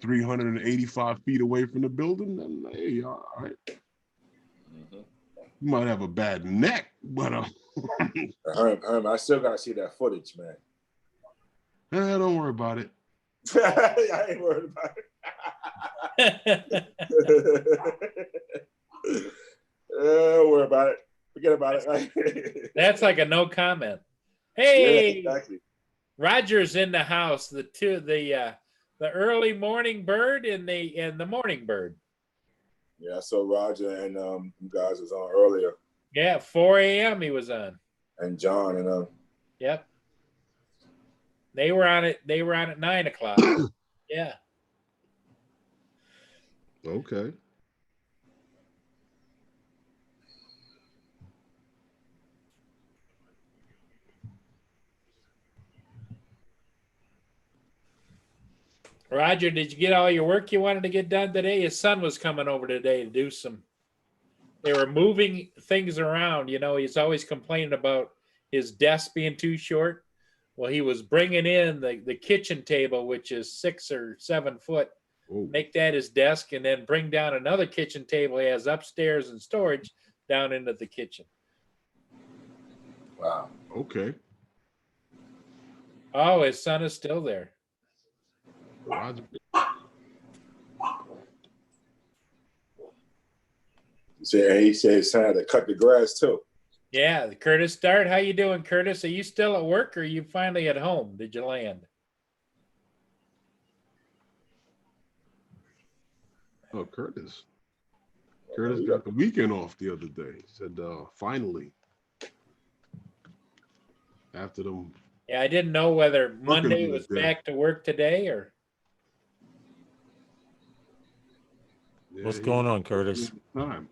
385 feet away from the building, then hey, all right. Mm-hmm. You might have a bad neck, but I still gotta see that footage, man. Don't worry about it. I ain't worried about it. Don't worry about it. Forget about it. That's like a no comment. Hey, yeah, exactly. Roger's in the house. The early morning bird and the morning bird. Yeah, I saw Roger and you guys was on earlier. Yeah, 4 a.m. he was on. And John and Yep. They were on it. They were on at 9 o'clock. Yeah. Okay. Roger, did you get all your work you wanted to get done today? His son was coming over today to do some. They were moving things around. You know, he's always complaining about his desk being too short. Well, he was bringing in the kitchen table, which is 6 or 7 foot. Oh. Make that his desk, and then bring down another kitchen table he has upstairs and storage down into the kitchen. wow. Okay. Oh, his son is still there. Roger. He said his son had to cut the grass too. Yeah, Curtis Dart, how you doing, Curtis? Are you still at work or are you finally at home? Did you land? Oh, Curtis. Curtis got the weekend off the other day. He said, finally. After them. Yeah, I didn't know whether Monday was back to work today or. Yeah, What's going on, Curtis? Time.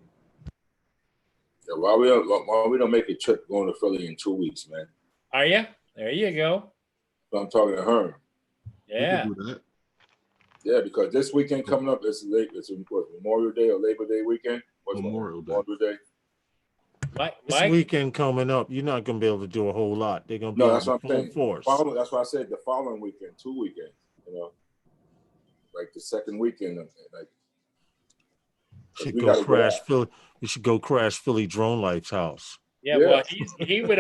Yeah, why we don't make a trip going to Philly in 2 weeks, man? Are you? There you go. So I'm talking to her. Yeah. We can do that. Yeah, because this weekend coming up, it's Memorial Day or Labor Day weekend. What's Memorial Day. Memorial Day. This weekend coming up, you're not going to be able to do a whole lot. They're going to be that's what I'm saying. Force. That's why I said the following weekend, 2 weekends. You know, like the second weekend, like. Should go crash Philly. You should go crash Philly Drone Life's house. Yeah, well, he would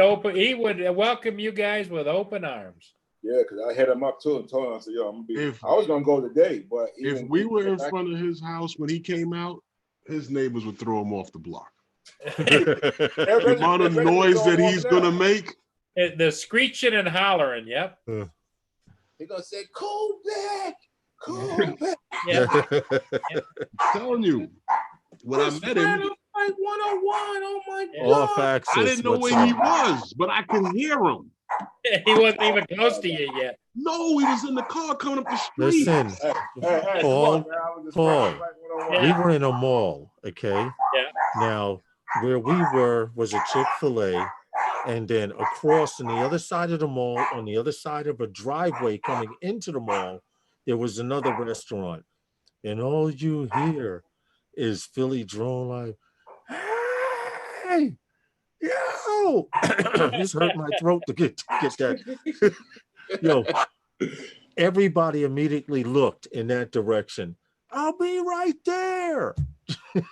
welcome you guys with open arms. Yeah, because I hit him up too and told him, I said, yo, I was gonna go today, but if we were in front of his house when he came out, his neighbors would throw him off the block. The amount of noise that he's gonna make. The screeching and hollering, yep. He's gonna say, "Cool back, cool back." Yeah. I'm telling you, when I met him, like 101. Oh my God! Off access. I didn't know where he was, but I could hear him. He wasn't even close to you yet. No, he was in the car coming up the street. Listen, Paul, we were in a mall, okay? Yeah. Now, where we were was a Chick-fil-A, and then across on the other side of the mall, on the other side of a driveway coming into the mall, there was another restaurant. And all you hear is Philly Drone Life. Hey, yo! This hurt my throat to get that. Yo, everybody immediately looked in that direction. I'll be right there.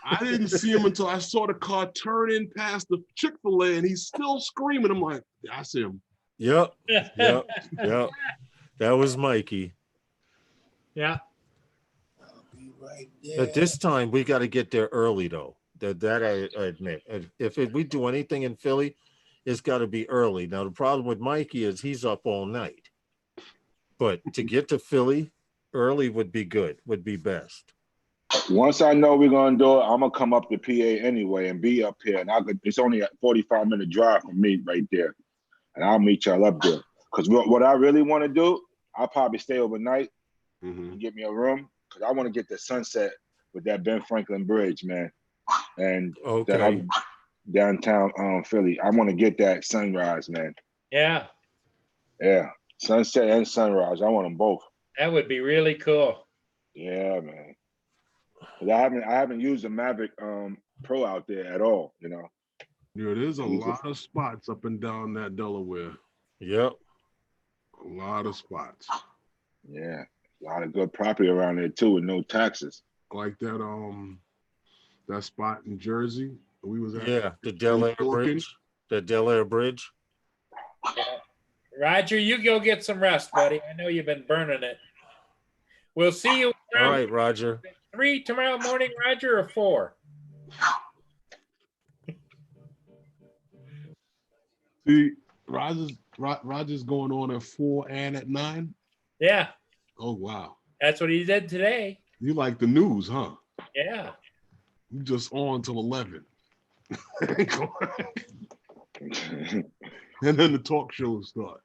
I didn't see him until I saw the car turn in past the Chick-fil-A and he's still screaming. I'm like, I see him. Yep. That was Mikey. Yeah. I'll be right there. But this time we got to get there early though. That I admit. If we do anything in Philly, it's got to be early. Now, the problem with Mikey is he's up all night. But to get to Philly early would be good, would be best. Once I know we're gonna do it, I'm gonna come up to PA anyway and be up here. And it's only a 45-minute drive from me right there. And I'll meet y'all up there. Because what I really want to do, I'll probably stay overnight and get me a room. Because I want to get the sunset with that Ben Franklin Bridge, man. And that downtown Philly. I want to get that sunrise, man. Yeah. Yeah. Sunset and sunrise. I want them both. That would be really cool. Yeah, man. I haven't used the Mavic Pro out there at all, you know. Yeah, there's a lot of spots up and down that Delaware. Yep. A lot of spots. Yeah. A lot of good property around there too with no taxes. Like that spot in Jersey we was at. Yeah, the Delaware Bridge. The Delaware Bridge. Yeah. Roger, you go get some rest, buddy. I know you've been burning it. We'll see you. All right, Roger. 3 tomorrow morning, Roger, or 4? See, Roger's going on at 4 and at 9. Yeah. Oh wow. That's what he did today. You like the news, huh? Yeah. You just on till 11. And then the talk shows start.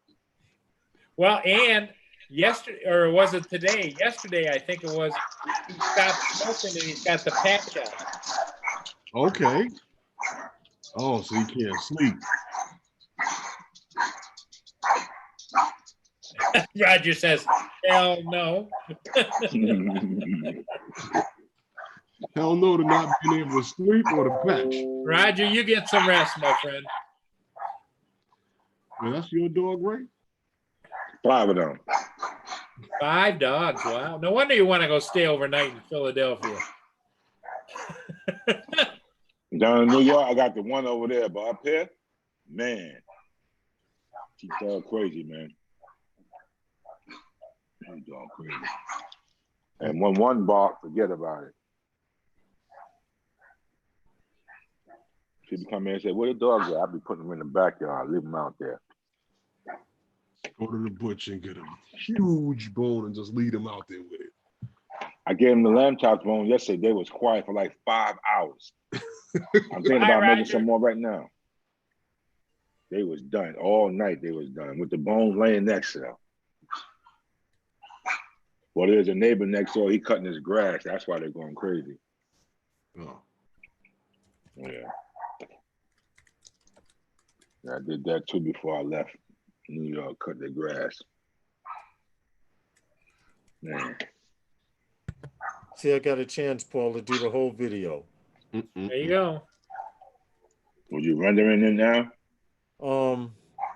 Well, and yesterday, or was it today? Yesterday, I think it was, he stopped smoking and he's got the patch on. Okay. Oh, so you can't sleep. Roger says, hell no. Hell no to not being able to sleep or the patch. Roger, you get some rest, my friend. Well, that's your dog, Ray? 5 of them. 5 dogs. Wow. No wonder you want to go stay overnight in Philadelphia. Down in New York, I got the one over there, but up here, man, she's dog crazy, man. She's dog crazy. And when one bark, forget about it. People come in and say, "Where the dogs at?" I'll be putting them in the backyard, leave them out there. Go to the butcher and get a huge bone and just lead them out there with it. I gave them the lamb chops bone yesterday. They was quiet for like 5 hours. I'm thinking about making some more right now. They was done all night. They was done with the bone laying next to them. Well, there's a neighbor next door. He cutting his grass. That's why they're going crazy. Oh. Yeah. I did that too before I left New York, cut the grass. Man. See, I got a chance, Paul, to do the whole video. There you go. Were you rendering it now?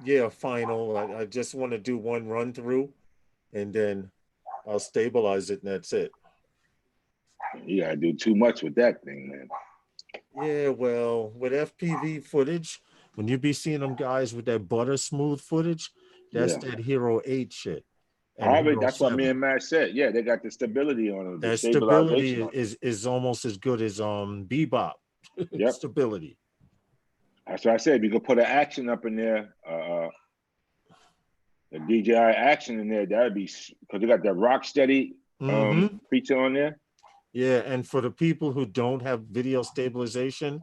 Yeah, final. I just want to do one run through and then I'll stabilize it and that's it. You gotta do too much with that thing, man. Yeah, well, with FPV footage, when you be seeing them guys with that butter smooth footage, that's that Hero 8 shit. That's what me and Matt said. Yeah, they got the stability on it. That stability is almost as good as Bebop. Yep. Stability. That's what I said. You could put an action up in there, the DJI action in there. That'd be because they got that Rocksteady feature on there. Yeah, and for the people who don't have video stabilization,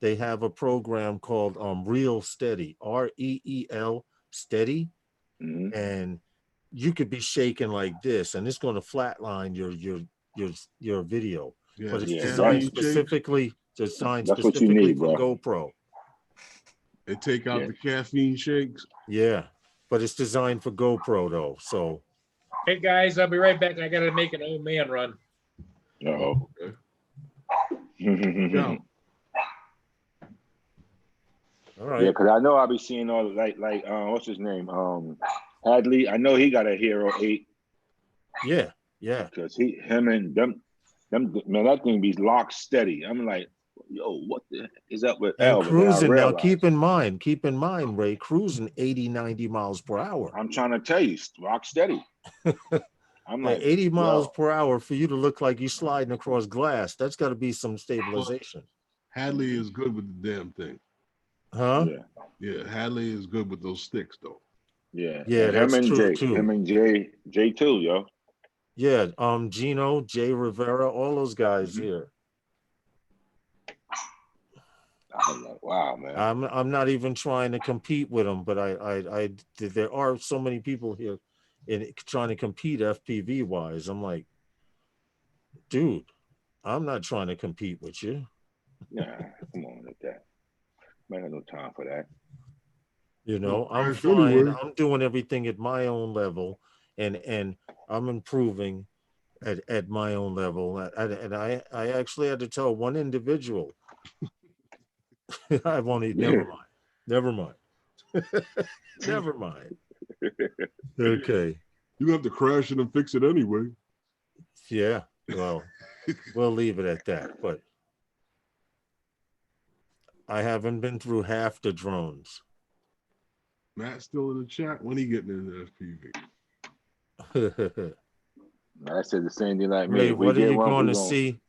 they have a program called Reel Steady, REEL Steady, and you could be shaking like this, and it's going to flatline your video. Yeah, but it's designed specifically for GoPro. They take out the caffeine shakes. Yeah, but it's designed for GoPro though. So, hey guys, I'll be right back. I got to make an old man run. Oh. Yeah. All right. Yeah, because I know I'll be seeing all like what's his name? Hadley. I know he got a Hero 8. Yeah, yeah. Because him and them man, that thing be locked steady. I'm like, yo, what the heck is up with Elvin? Cruising now, keep in mind, Ray, cruising 80, 90 miles per hour. I'm trying to tell you, rock steady. I'm like 80 miles per hour for you to look like you sliding across glass. That's got to be some stabilization. Hadley is good with the damn thing. Huh? Yeah. Yeah, Hadley is good with those sticks though. Yeah. Yeah, And that's true Jay, too. him and Jay too, yo. Yeah, Gino, Jay Rivera, all those guys here. I'm like, wow, man. I'm not even trying to compete with them, but there are so many people here trying to compete FPV wise. I'm like, dude, I'm not trying to compete with you. Nah, come on with that. Man, I have no time for that. You know, I'm Crash fine. anyway. I'm doing everything at my own level, and I'm improving at my own level. And I actually had to tell one individual, I've only never mind. Never mind. Never mind. Okay. You have to crash it and fix it anyway. Yeah. Well, we'll leave it at that. But I haven't been through half the drones. Matt's still in the chat. When he getting into FPV? I said the same thing like me. Ray, If we what are get you one, going we to gonna, see?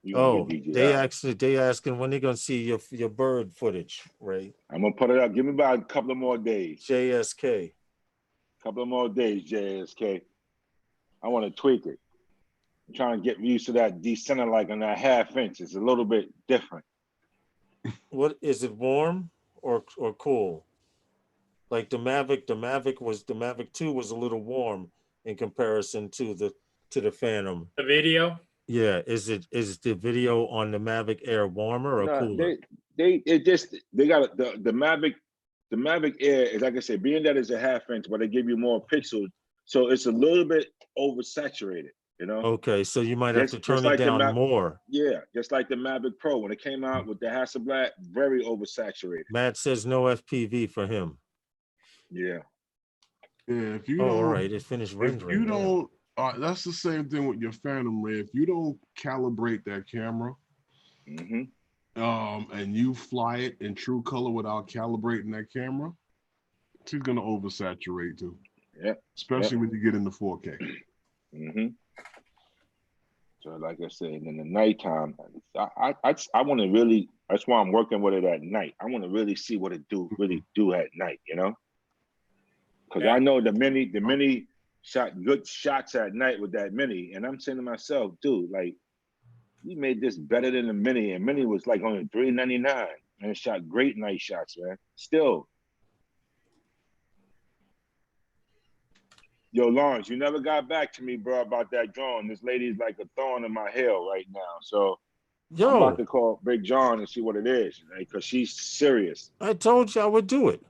we gonna get DJI. They asking when they gonna see your bird footage, Ray. I'm gonna put it up. Give me about a couple of more days. JSK. Couple of more days, JSK. I want to tweak it. I'm trying to get used to that decenter like on that 1/2 inch. It's a little bit different. What is it, warm or cool? Like the Mavic 2 was a little warm in comparison to the Phantom. The video? Yeah, is the video on the Mavic Air warmer or cooler? They got the Mavic Air is, like I said, being that it's a 1/2 inch, but they give you more pixels, so it's a little bit oversaturated, you know. Okay, so you might have to turn it like down more. Yeah, just like the Mavic Pro when it came out with the Hasselblad, very oversaturated. Matt says no FPV for him. Yeah. Yeah, if you all right, it finished rendering. If you don't, that's the same thing with your Phantom, Ray. If you don't calibrate that camera, and you fly it in true color without calibrating that camera, she's gonna oversaturate too. Yeah. Especially when you get into 4K. So like I said, in the nighttime, I want to really. That's why I'm working with it at night. I want to really see what it really do at night, you know. Because I know the mini shot good shots at night with that mini, and I'm saying to myself, dude, like, you made this better than the mini, and mini was like only $399, and it shot great night shots, man. Still, yo, Lawrence, you never got back to me, bro, about that drone. This lady's like a thorn in my heel right now, so I'm about to call Big John and see what it is, because she's serious. I told you I would do it.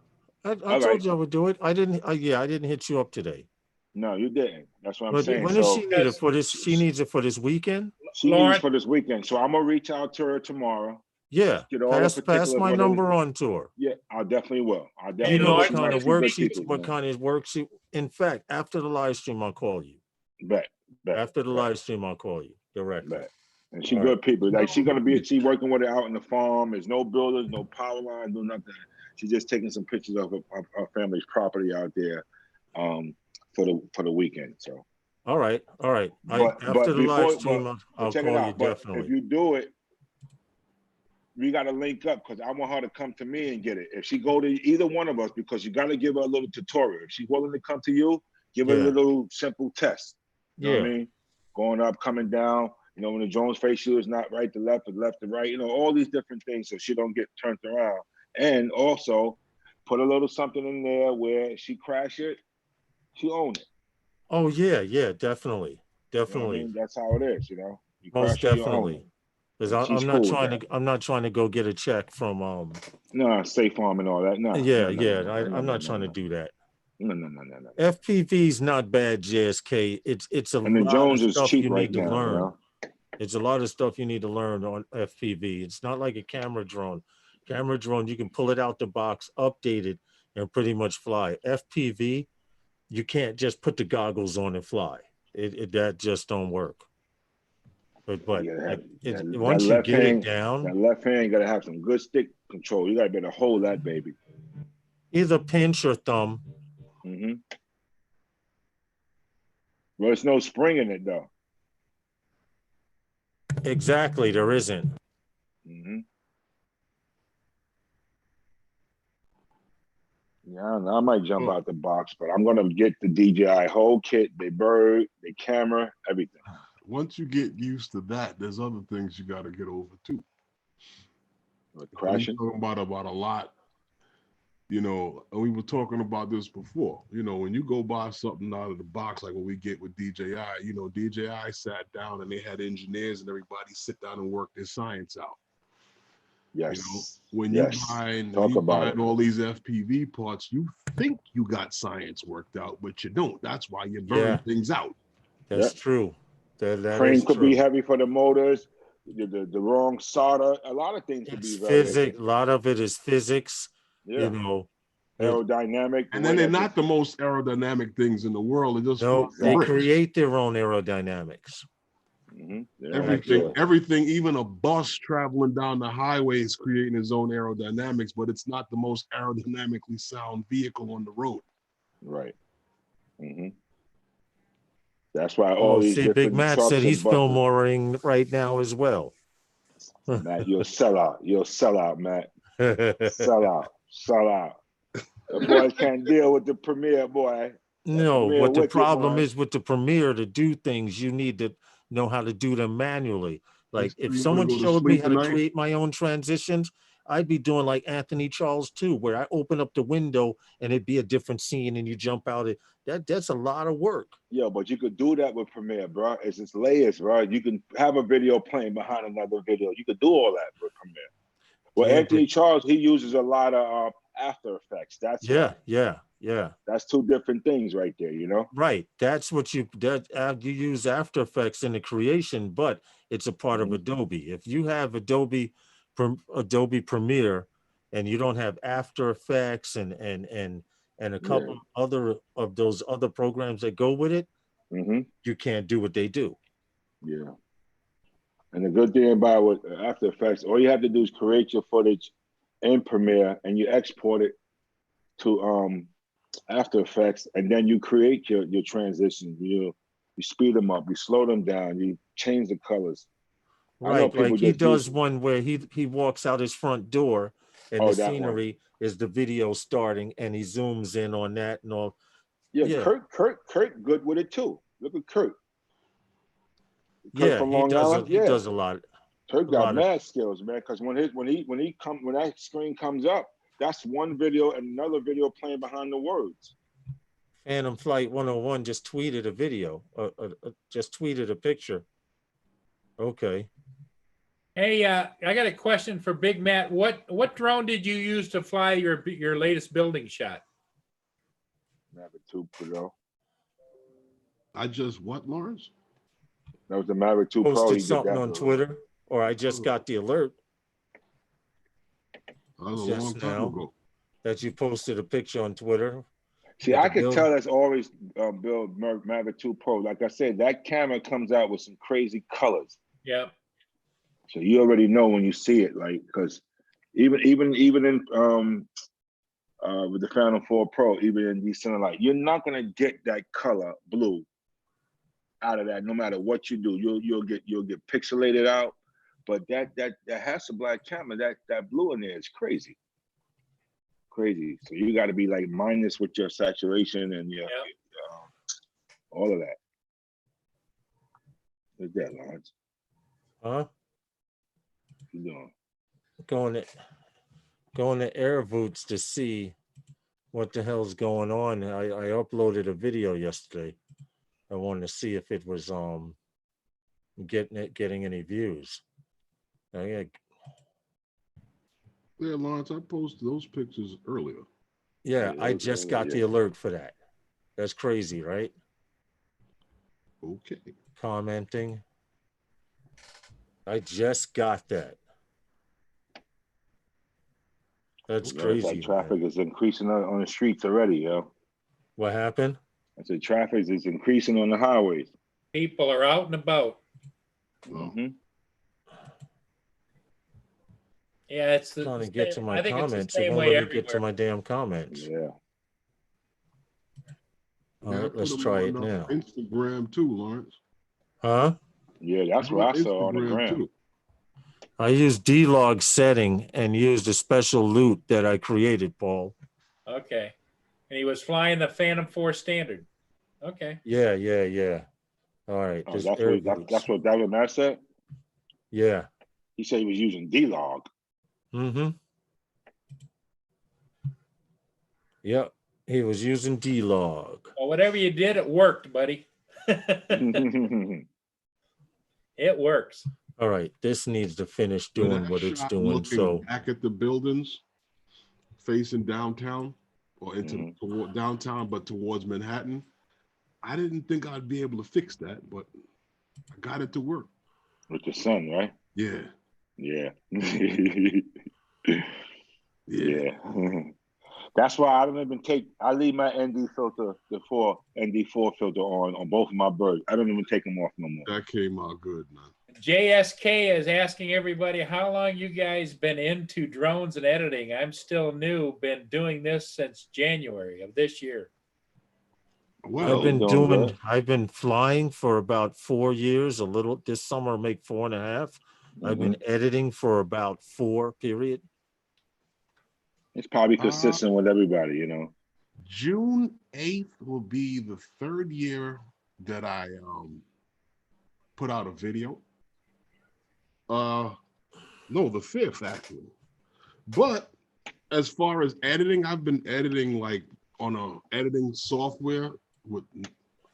I told you I would do it. I didn't hit you up today. No, you didn't. That's what I'm saying. When does she need it for this? She needs it for this weekend? She needs it for this weekend. So I'm going to reach out to her tomorrow. Yeah. Pass my number on to her. Yeah, I definitely will. You know what kind of worksheet. In fact, after the live stream, I'll call you. Bet. After the live stream, I'll call you directly. Bet. And she good people. Like she working with it out in the farm. There's no builders, no power lines, no nothing. She's just taking some pictures of her family's property out there for the weekend. So all right. After the live stream, I'll call you definitely. If you do it, we got to link up because I want her to come to me and get it. If she go to either one of us, because you got to give her a little tutorial. If she's willing to come to you, give her a little simple test. You know what I mean? Going up, coming down. You know, when the drone's face shield is not right to left, or left to right. You know, all these different things so she don't get turned around. And also put a little something in there where she crash it, she own it. Oh yeah, definitely. You know what I mean? That's how it is, you know. You most definitely. Because I'm not trying to go get a check from no, Safe Farm and all that. No. I'm not trying to do that. No. FPV's not bad, JSK. It's a lot of stuff you need to learn. You know? It's a lot of stuff you need to learn on FPV. It's not like a camera drone. Camera drone, you can pull it out the box, update it, and pretty much fly. FPV, you can't just put the goggles on and fly. That just don't work. But once you get it down, that left hand got to have some good stick control. You got to be able to hold that baby. Either pinch or thumb. Well, there's no spring in it though. Exactly, there isn't. Yeah, I might jump out the box, but I'm gonna get the DJI whole kit, the bird, the camera, everything. Once you get used to that, there's other things you got to get over too. Crashing. We're talking about a lot. You know, and we were talking about this before. You know, when you go buy something out of the box, like what we get with DJI, you know, DJI sat down and they had engineers and everybody sit down and work their science out. Yes. You know, when you buy all these FPV parts, you think you got science worked out, but you don't. That's why you burn things out. That's true. That frame could true. be heavy for the motors. The wrong solder. A lot of things could be physics. A lot of it is physics. Yeah. You know, aerodynamic. And then they're not the most aerodynamic things in the world. They just they create their own aerodynamics. Everything, even a bus traveling down the highway is creating its own aerodynamics, but it's not the most aerodynamically sound vehicle on the road. Right. That's why all these Big Matt said he's filming right now as well. Matt, you'll sell out. You'll sell out, Matt. Sell out. Sell out. The boys can't deal with the Premiere, boy. No, what the problem is with the Premiere, to do things, you need to know how to do them manually. Like if someone showed me how to create my own transitions, I'd be doing like Anthony Charles too, where I open up the window and it'd be a different scene and you jump out. That's a lot of work. Yeah, but you could do that with Premiere, bro. It's just layers, bro. You can have a video playing behind another video. You could do all that with Premiere. Well, Anthony Charles, he uses a lot of After Effects. That's yeah. That's two different things right there, you know? Right. That's what you use After Effects in the creation, but it's a part of Adobe. If you have Adobe Premiere and you don't have After Effects and a couple other of those other programs that go with it, you can't do what they do. Yeah. And the good thing about with After Effects, all you have to do is create your footage in Premiere and you export it to After Effects, and then you create your transitions. You speed them up, you slow them down, you change the colors. Right, like he does one where he walks out his front door and the scenery is the video starting and he zooms in on that and all. Yeah. Kurt good with it too. Look at Kurt. He does a lot. Kurt got mad skills, man, because when that screen comes up, that's one video and another video playing behind the words. Phantom Flight 101 just tweeted a video, just tweeted a picture. Okay. Hey, I got a question for Big Matt. What drone did you use to fly your latest building shot? Mavic 2 Pro. I just what, Lawrence? That was the Mavic 2 Pro. Posted something on Twitter, or I just got the alert. Just now that you posted a picture on Twitter. See, I can tell that's always build Mavic 2 Pro. Like I said, that camera comes out with some crazy colors. Yeah. So you already know when you see it, like, because even in with the Phantom 4 Pro, even in Decenter Light, you're not gonna get that color blue out of that, no matter what you do. You'll get pixelated out. But that Hasselblad camera, that blue in there is crazy. Crazy. So you got to be like minus with your saturation and your all of that. What's that, Lawrence? Huh? What you doing? Going to Airvoots to see what the hell's going on. I uploaded a video yesterday. I wanted to see if it was getting any views. Yeah, Lawrence, I posted those pictures earlier. Yeah, I just got the alert for that. That's crazy, right? Okay. Commenting. I just got that. That's crazy. Like traffic is increasing on the streets already, yo. What happened? I said traffic is increasing on the highways. People are out and about. Yeah, it's trying to get to my comments. It won't let me get to my damn comments. Yeah. All right, let's try it now. Instagram too, Lawrence. Huh? Yeah, that's what I saw on the gram. Too. I used D-Log setting and used a special loot that I created, Paul. Okay. And he was flying the Phantom 4 Standard. Okay. Yeah. All right. Oh, that's what David Matt said? Yeah. He said he was using D-Log. Mm-hmm. Yep. He was using D-Log. Well, whatever you did, it worked, buddy. It works. All right. This needs to finish doing what it's doing. So back at the buildings facing downtown or into toward downtown, but towards Manhattan. I didn't think I'd be able to fix that, but I got it to work. With the sun, right? Yeah. Yeah. Yeah. That's why I don't even I leave my ND filter, the ND4 filter on both of my birds. I don't even take them off no more. That came out good, man. JSK is asking everybody how long you guys been into drones and editing. I'm still new, been doing this since January of this year. Well, I've been flying for about 4 years, a little this summer make 4.5. I've been editing for about 4 period. It's probably consistent with everybody, you know. June 8th will be the 3rd year that I put out a video. No, the 5th actually. But as far as editing, I've been editing like on a editing software with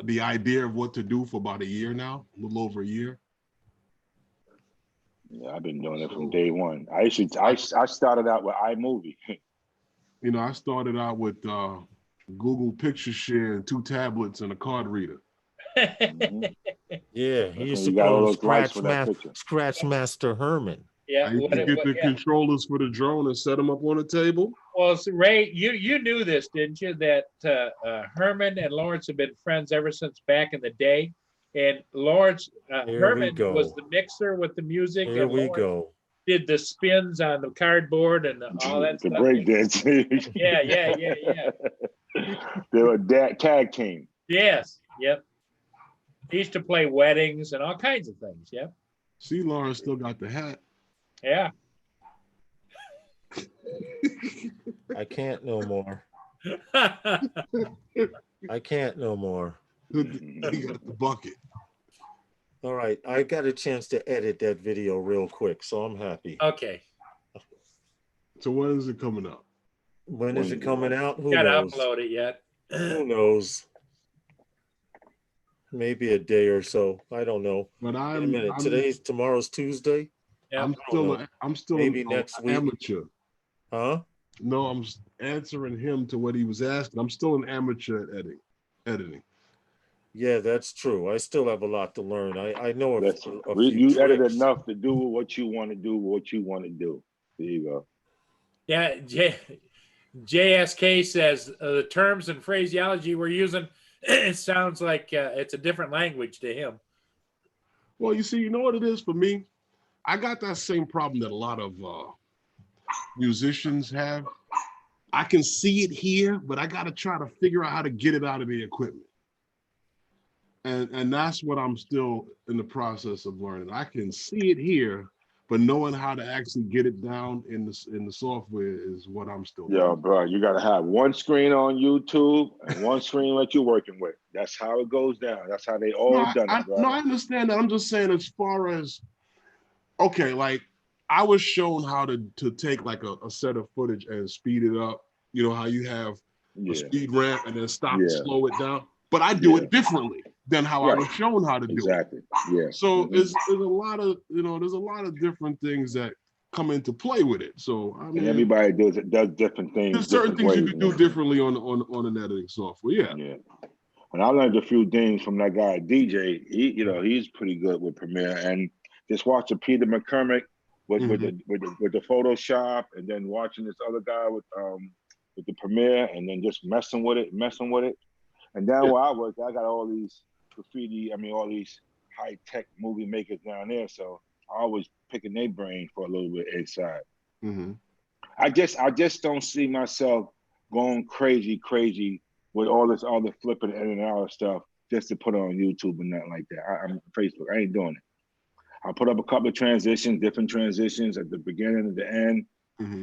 the idea of what to do for about a year now, a little over a year. Yeah, I've been doing it from day one. I started out with iMovie. You know, I started out with Google Picture Share and 2 tablets and a card reader. Yeah, he used to call him Scratch Master Herman. Yeah, I used to get the controllers for the drone and set them up on a table. Well, so Ray, you knew this, didn't you? That Herman and Lawrence have been friends ever since back in the day. And Lawrence, Herman was the mixer with the music. Here we go. Did the spins on the cardboard and all that the stuff. Break dance. Yeah. They were tag team. Yes. Yep. He used to play weddings and all kinds of things. Yep. See, Lawrence still got the hat. Yeah. I can't no more. I can't no more. He got the bucket. All right, I got a chance to edit that video real quick, so I'm happy. Okay. So when is it coming up? When is it coming out? Who Gotta knows? upload it yet. Who knows? Maybe a day or so. I don't know. But tomorrow's Tuesday. Yeah. I'm still maybe next week. Amateur. Huh? No, I'm answering him to what he was asking. I'm still an amateur at editing. Yeah, that's true. I still have a lot to learn. I know you edit enough to do what you want to do, There you go. Yeah, JSK says the terms and phraseology we're using, it sounds like it's a different language to him. Well, you see, you know what it is for me? I got that same problem that a lot of musicians have. I can see it here, but I got to try to figure out how to get it out of the equipment. And that's what I'm still in the process of learning. I can see it here, but knowing how to actually get it down in the software is what I'm still doing. Yeah, bro, you got to have one screen on YouTube and one screen that you're working with. That's how it goes down. That's how they all done it, bro. No, I understand that. I'm just saying as far as, okay, like I was shown how to take like a set of footage and speed it up. You know how you have a speed ramp and then stop and slow it down. But I do it differently than how I was shown how to do it. Exactly. Yeah. So there's a lot of different things that come into play with it. So I mean, and everybody does different things. There's certain things you can do differently on an editing software. Yeah. Yeah. And I learned a few things from that guy DJ. He's pretty good with Premiere. And just watching Peter McCormick with the Photoshop, and then watching this other guy with the Premiere, and then just messing with it. And down where I work, I got all these all these high-tech movie makers down there. So I always picking their brain for a little bit inside. Mm-hmm. I just don't see myself going crazy with all this other flipping in and out of stuff just to put it on YouTube and nothing like that. I'm Facebook. I ain't doing it. I'll put up a couple of different transitions at the beginning and the end,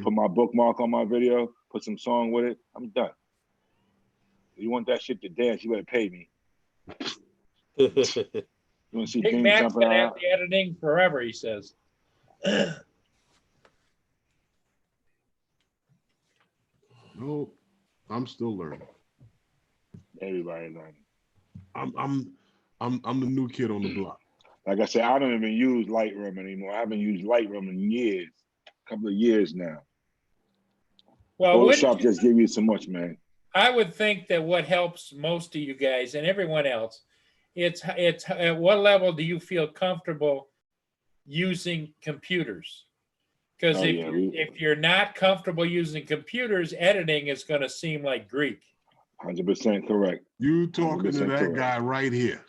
put my bookmark on my video, put some song with it, I'm done. If you want that shit to dance, you better pay me. You want to see Big things Mac's jumping gonna have out? the editing forever, he says. No, I'm still learning. Everybody learning. I'm the new kid on the block. Like I said, I don't even use Lightroom anymore. I haven't used Lightroom in years, a couple of years now. Well, Photoshop just give you so much, man. I would think that what helps most of you guys and everyone else, it's at what level do you feel comfortable using computers? Because if you're not comfortable using computers, editing is going to seem like Greek. 100% correct. You talking to that correct. guy right here.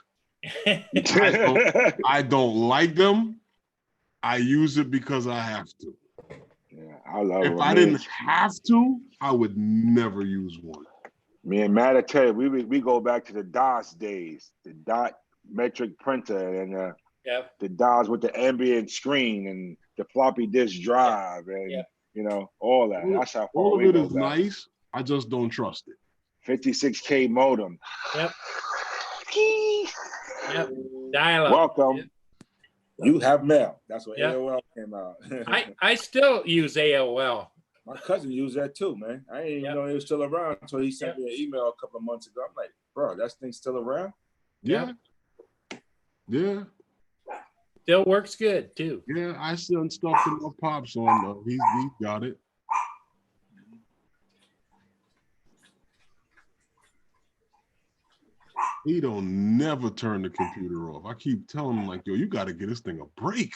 I don't like them. I use it because I have to. Yeah, I love it. If I didn't have to, I would never use one. Me and Matt, I tell you, we go back to the DOS days, the dot metric printer, and the DOS with the ambient screen and the floppy disk drive, and you know, all that. That's how far all we of it go is back. nice. I just don't trust it. 56K modem. Yep. Yep. Dial-up. Welcome. You have mail. That's what AOL came out. I still use AOL. My cousin used that too, man. I didn't even know it was still around until he sent me an email a couple of months ago. I'm like, bro, that thing's still around? Yeah. Yeah. Still works good too. Yeah, I sent stuff to my pops on. He's got it. He don't never turn the computer off. I keep telling him like, yo, you got to get this thing a break.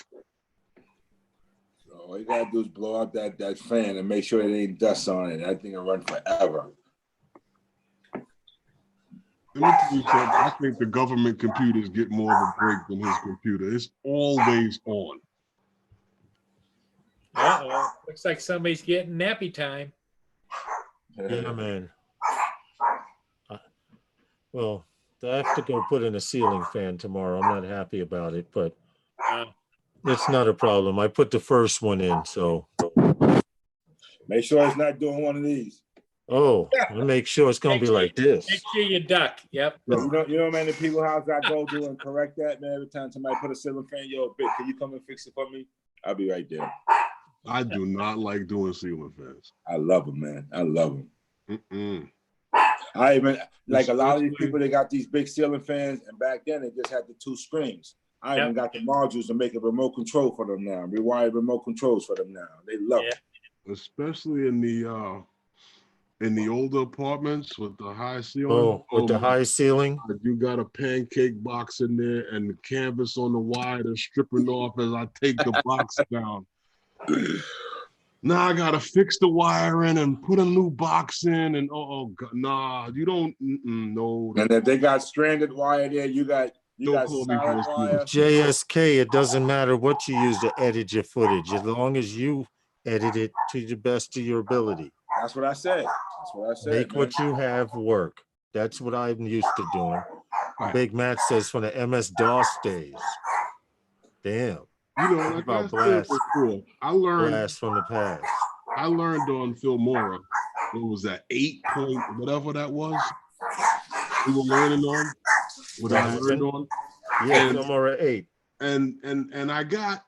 So all you gotta do is blow out that fan and make sure it ain't dust on it. That thing will run forever. Let me tell you something. I think the government computers get more of a break than his computer. It's always on. Uh-oh. Looks like somebody's getting nappy time. Yeah, man. Well, I have to go put in a ceiling fan tomorrow. I'm not happy about it, but it's not a problem. I put the first one in, so. Make sure it's not doing one of these. Oh, I'll make sure it's gonna be like this. Make sure you duck. Yep. You know, man, the people house I go to and correct that, man. Every time somebody put a ceiling fan, yo, Big, can you come and fix it for me? I'll be right there. I do not like doing ceiling fans. I love them, man. I love them. I even like a lot of these people. They got these big ceiling fans, and back then they just had the two screens. I even got the modules to make a remote control for them now. Rewired remote controls for them now. They love it, especially in the older apartments with the high ceiling. Oh, with the high ceiling. You got a pancake box in there, and the canvas on the wire is stripping off as I take the box down. Now I gotta fix the wiring and put a new box in, and oh God, nah, you don't. No. And if they got stranded wire there, you got solid wire. JSK, it doesn't matter what you use to edit your footage, as long as you edit it to the best of your ability. That's what I said. That's what I said. Make what you have work. That's what I'm used to doing. Big Matt says from the MS-DOS days. Damn. You know, like about blast. I learned blast from the past. I learned on Filmora. What was that? 8 point whatever that was. We were learning on. What I learned on. Yeah, Filmora 8. And I got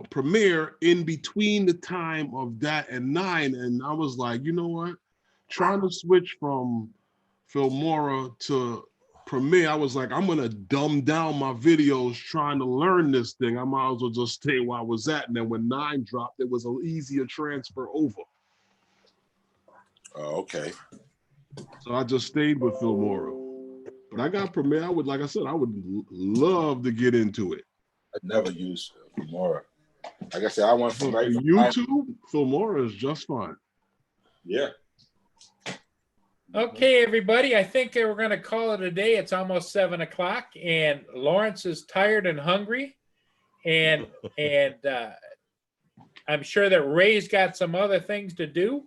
Premiere in between the time of that and 9, and I was like, you know what? Trying to switch from Filmora to Premiere, I was like, I'm gonna dumb down my videos trying to learn this thing. I might as well just stay where I was at. And then when 9 dropped, it was an easier transfer over. Oh, okay. So I just stayed with Filmora. But I got Premiere. I would, like I said, I would love to get into it. I never used Filmora. Like I said, I went from YouTube. Filmora is just fine. Yeah. Okay, everybody. I think we're going to call it a day. It's almost 7 o'clock, and Lawrence is tired and hungry, and I'm sure that Ray's got some other things to do.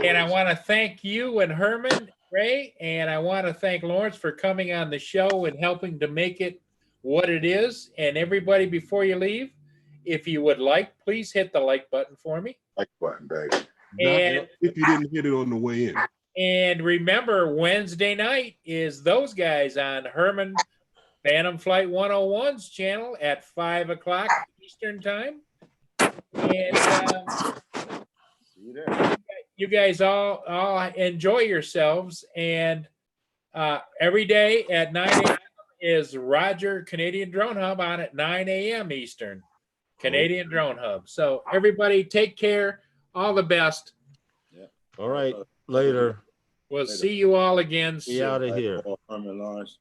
And I want to thank you and Herman, Ray, and I want to thank Lawrence for coming on the show and helping to make it what it is. And everybody, before you leave, if you would like, please hit the like button for me. Like button, baby. That's if you didn't hit it on the way in. And remember, Wednesday night is those guys on Herman Phantom Flight 101's channel at 5 o'clock Eastern time. And you guys all enjoy yourselves. And every day at 9 a.m. is Roger Canadian Drone Hub on at 9 a.m. Eastern. Canadian Drone Hub. So everybody take care. All the best. Yeah. All right. Later. We'll see you all again soon. Be out of here. Herman Lawrence.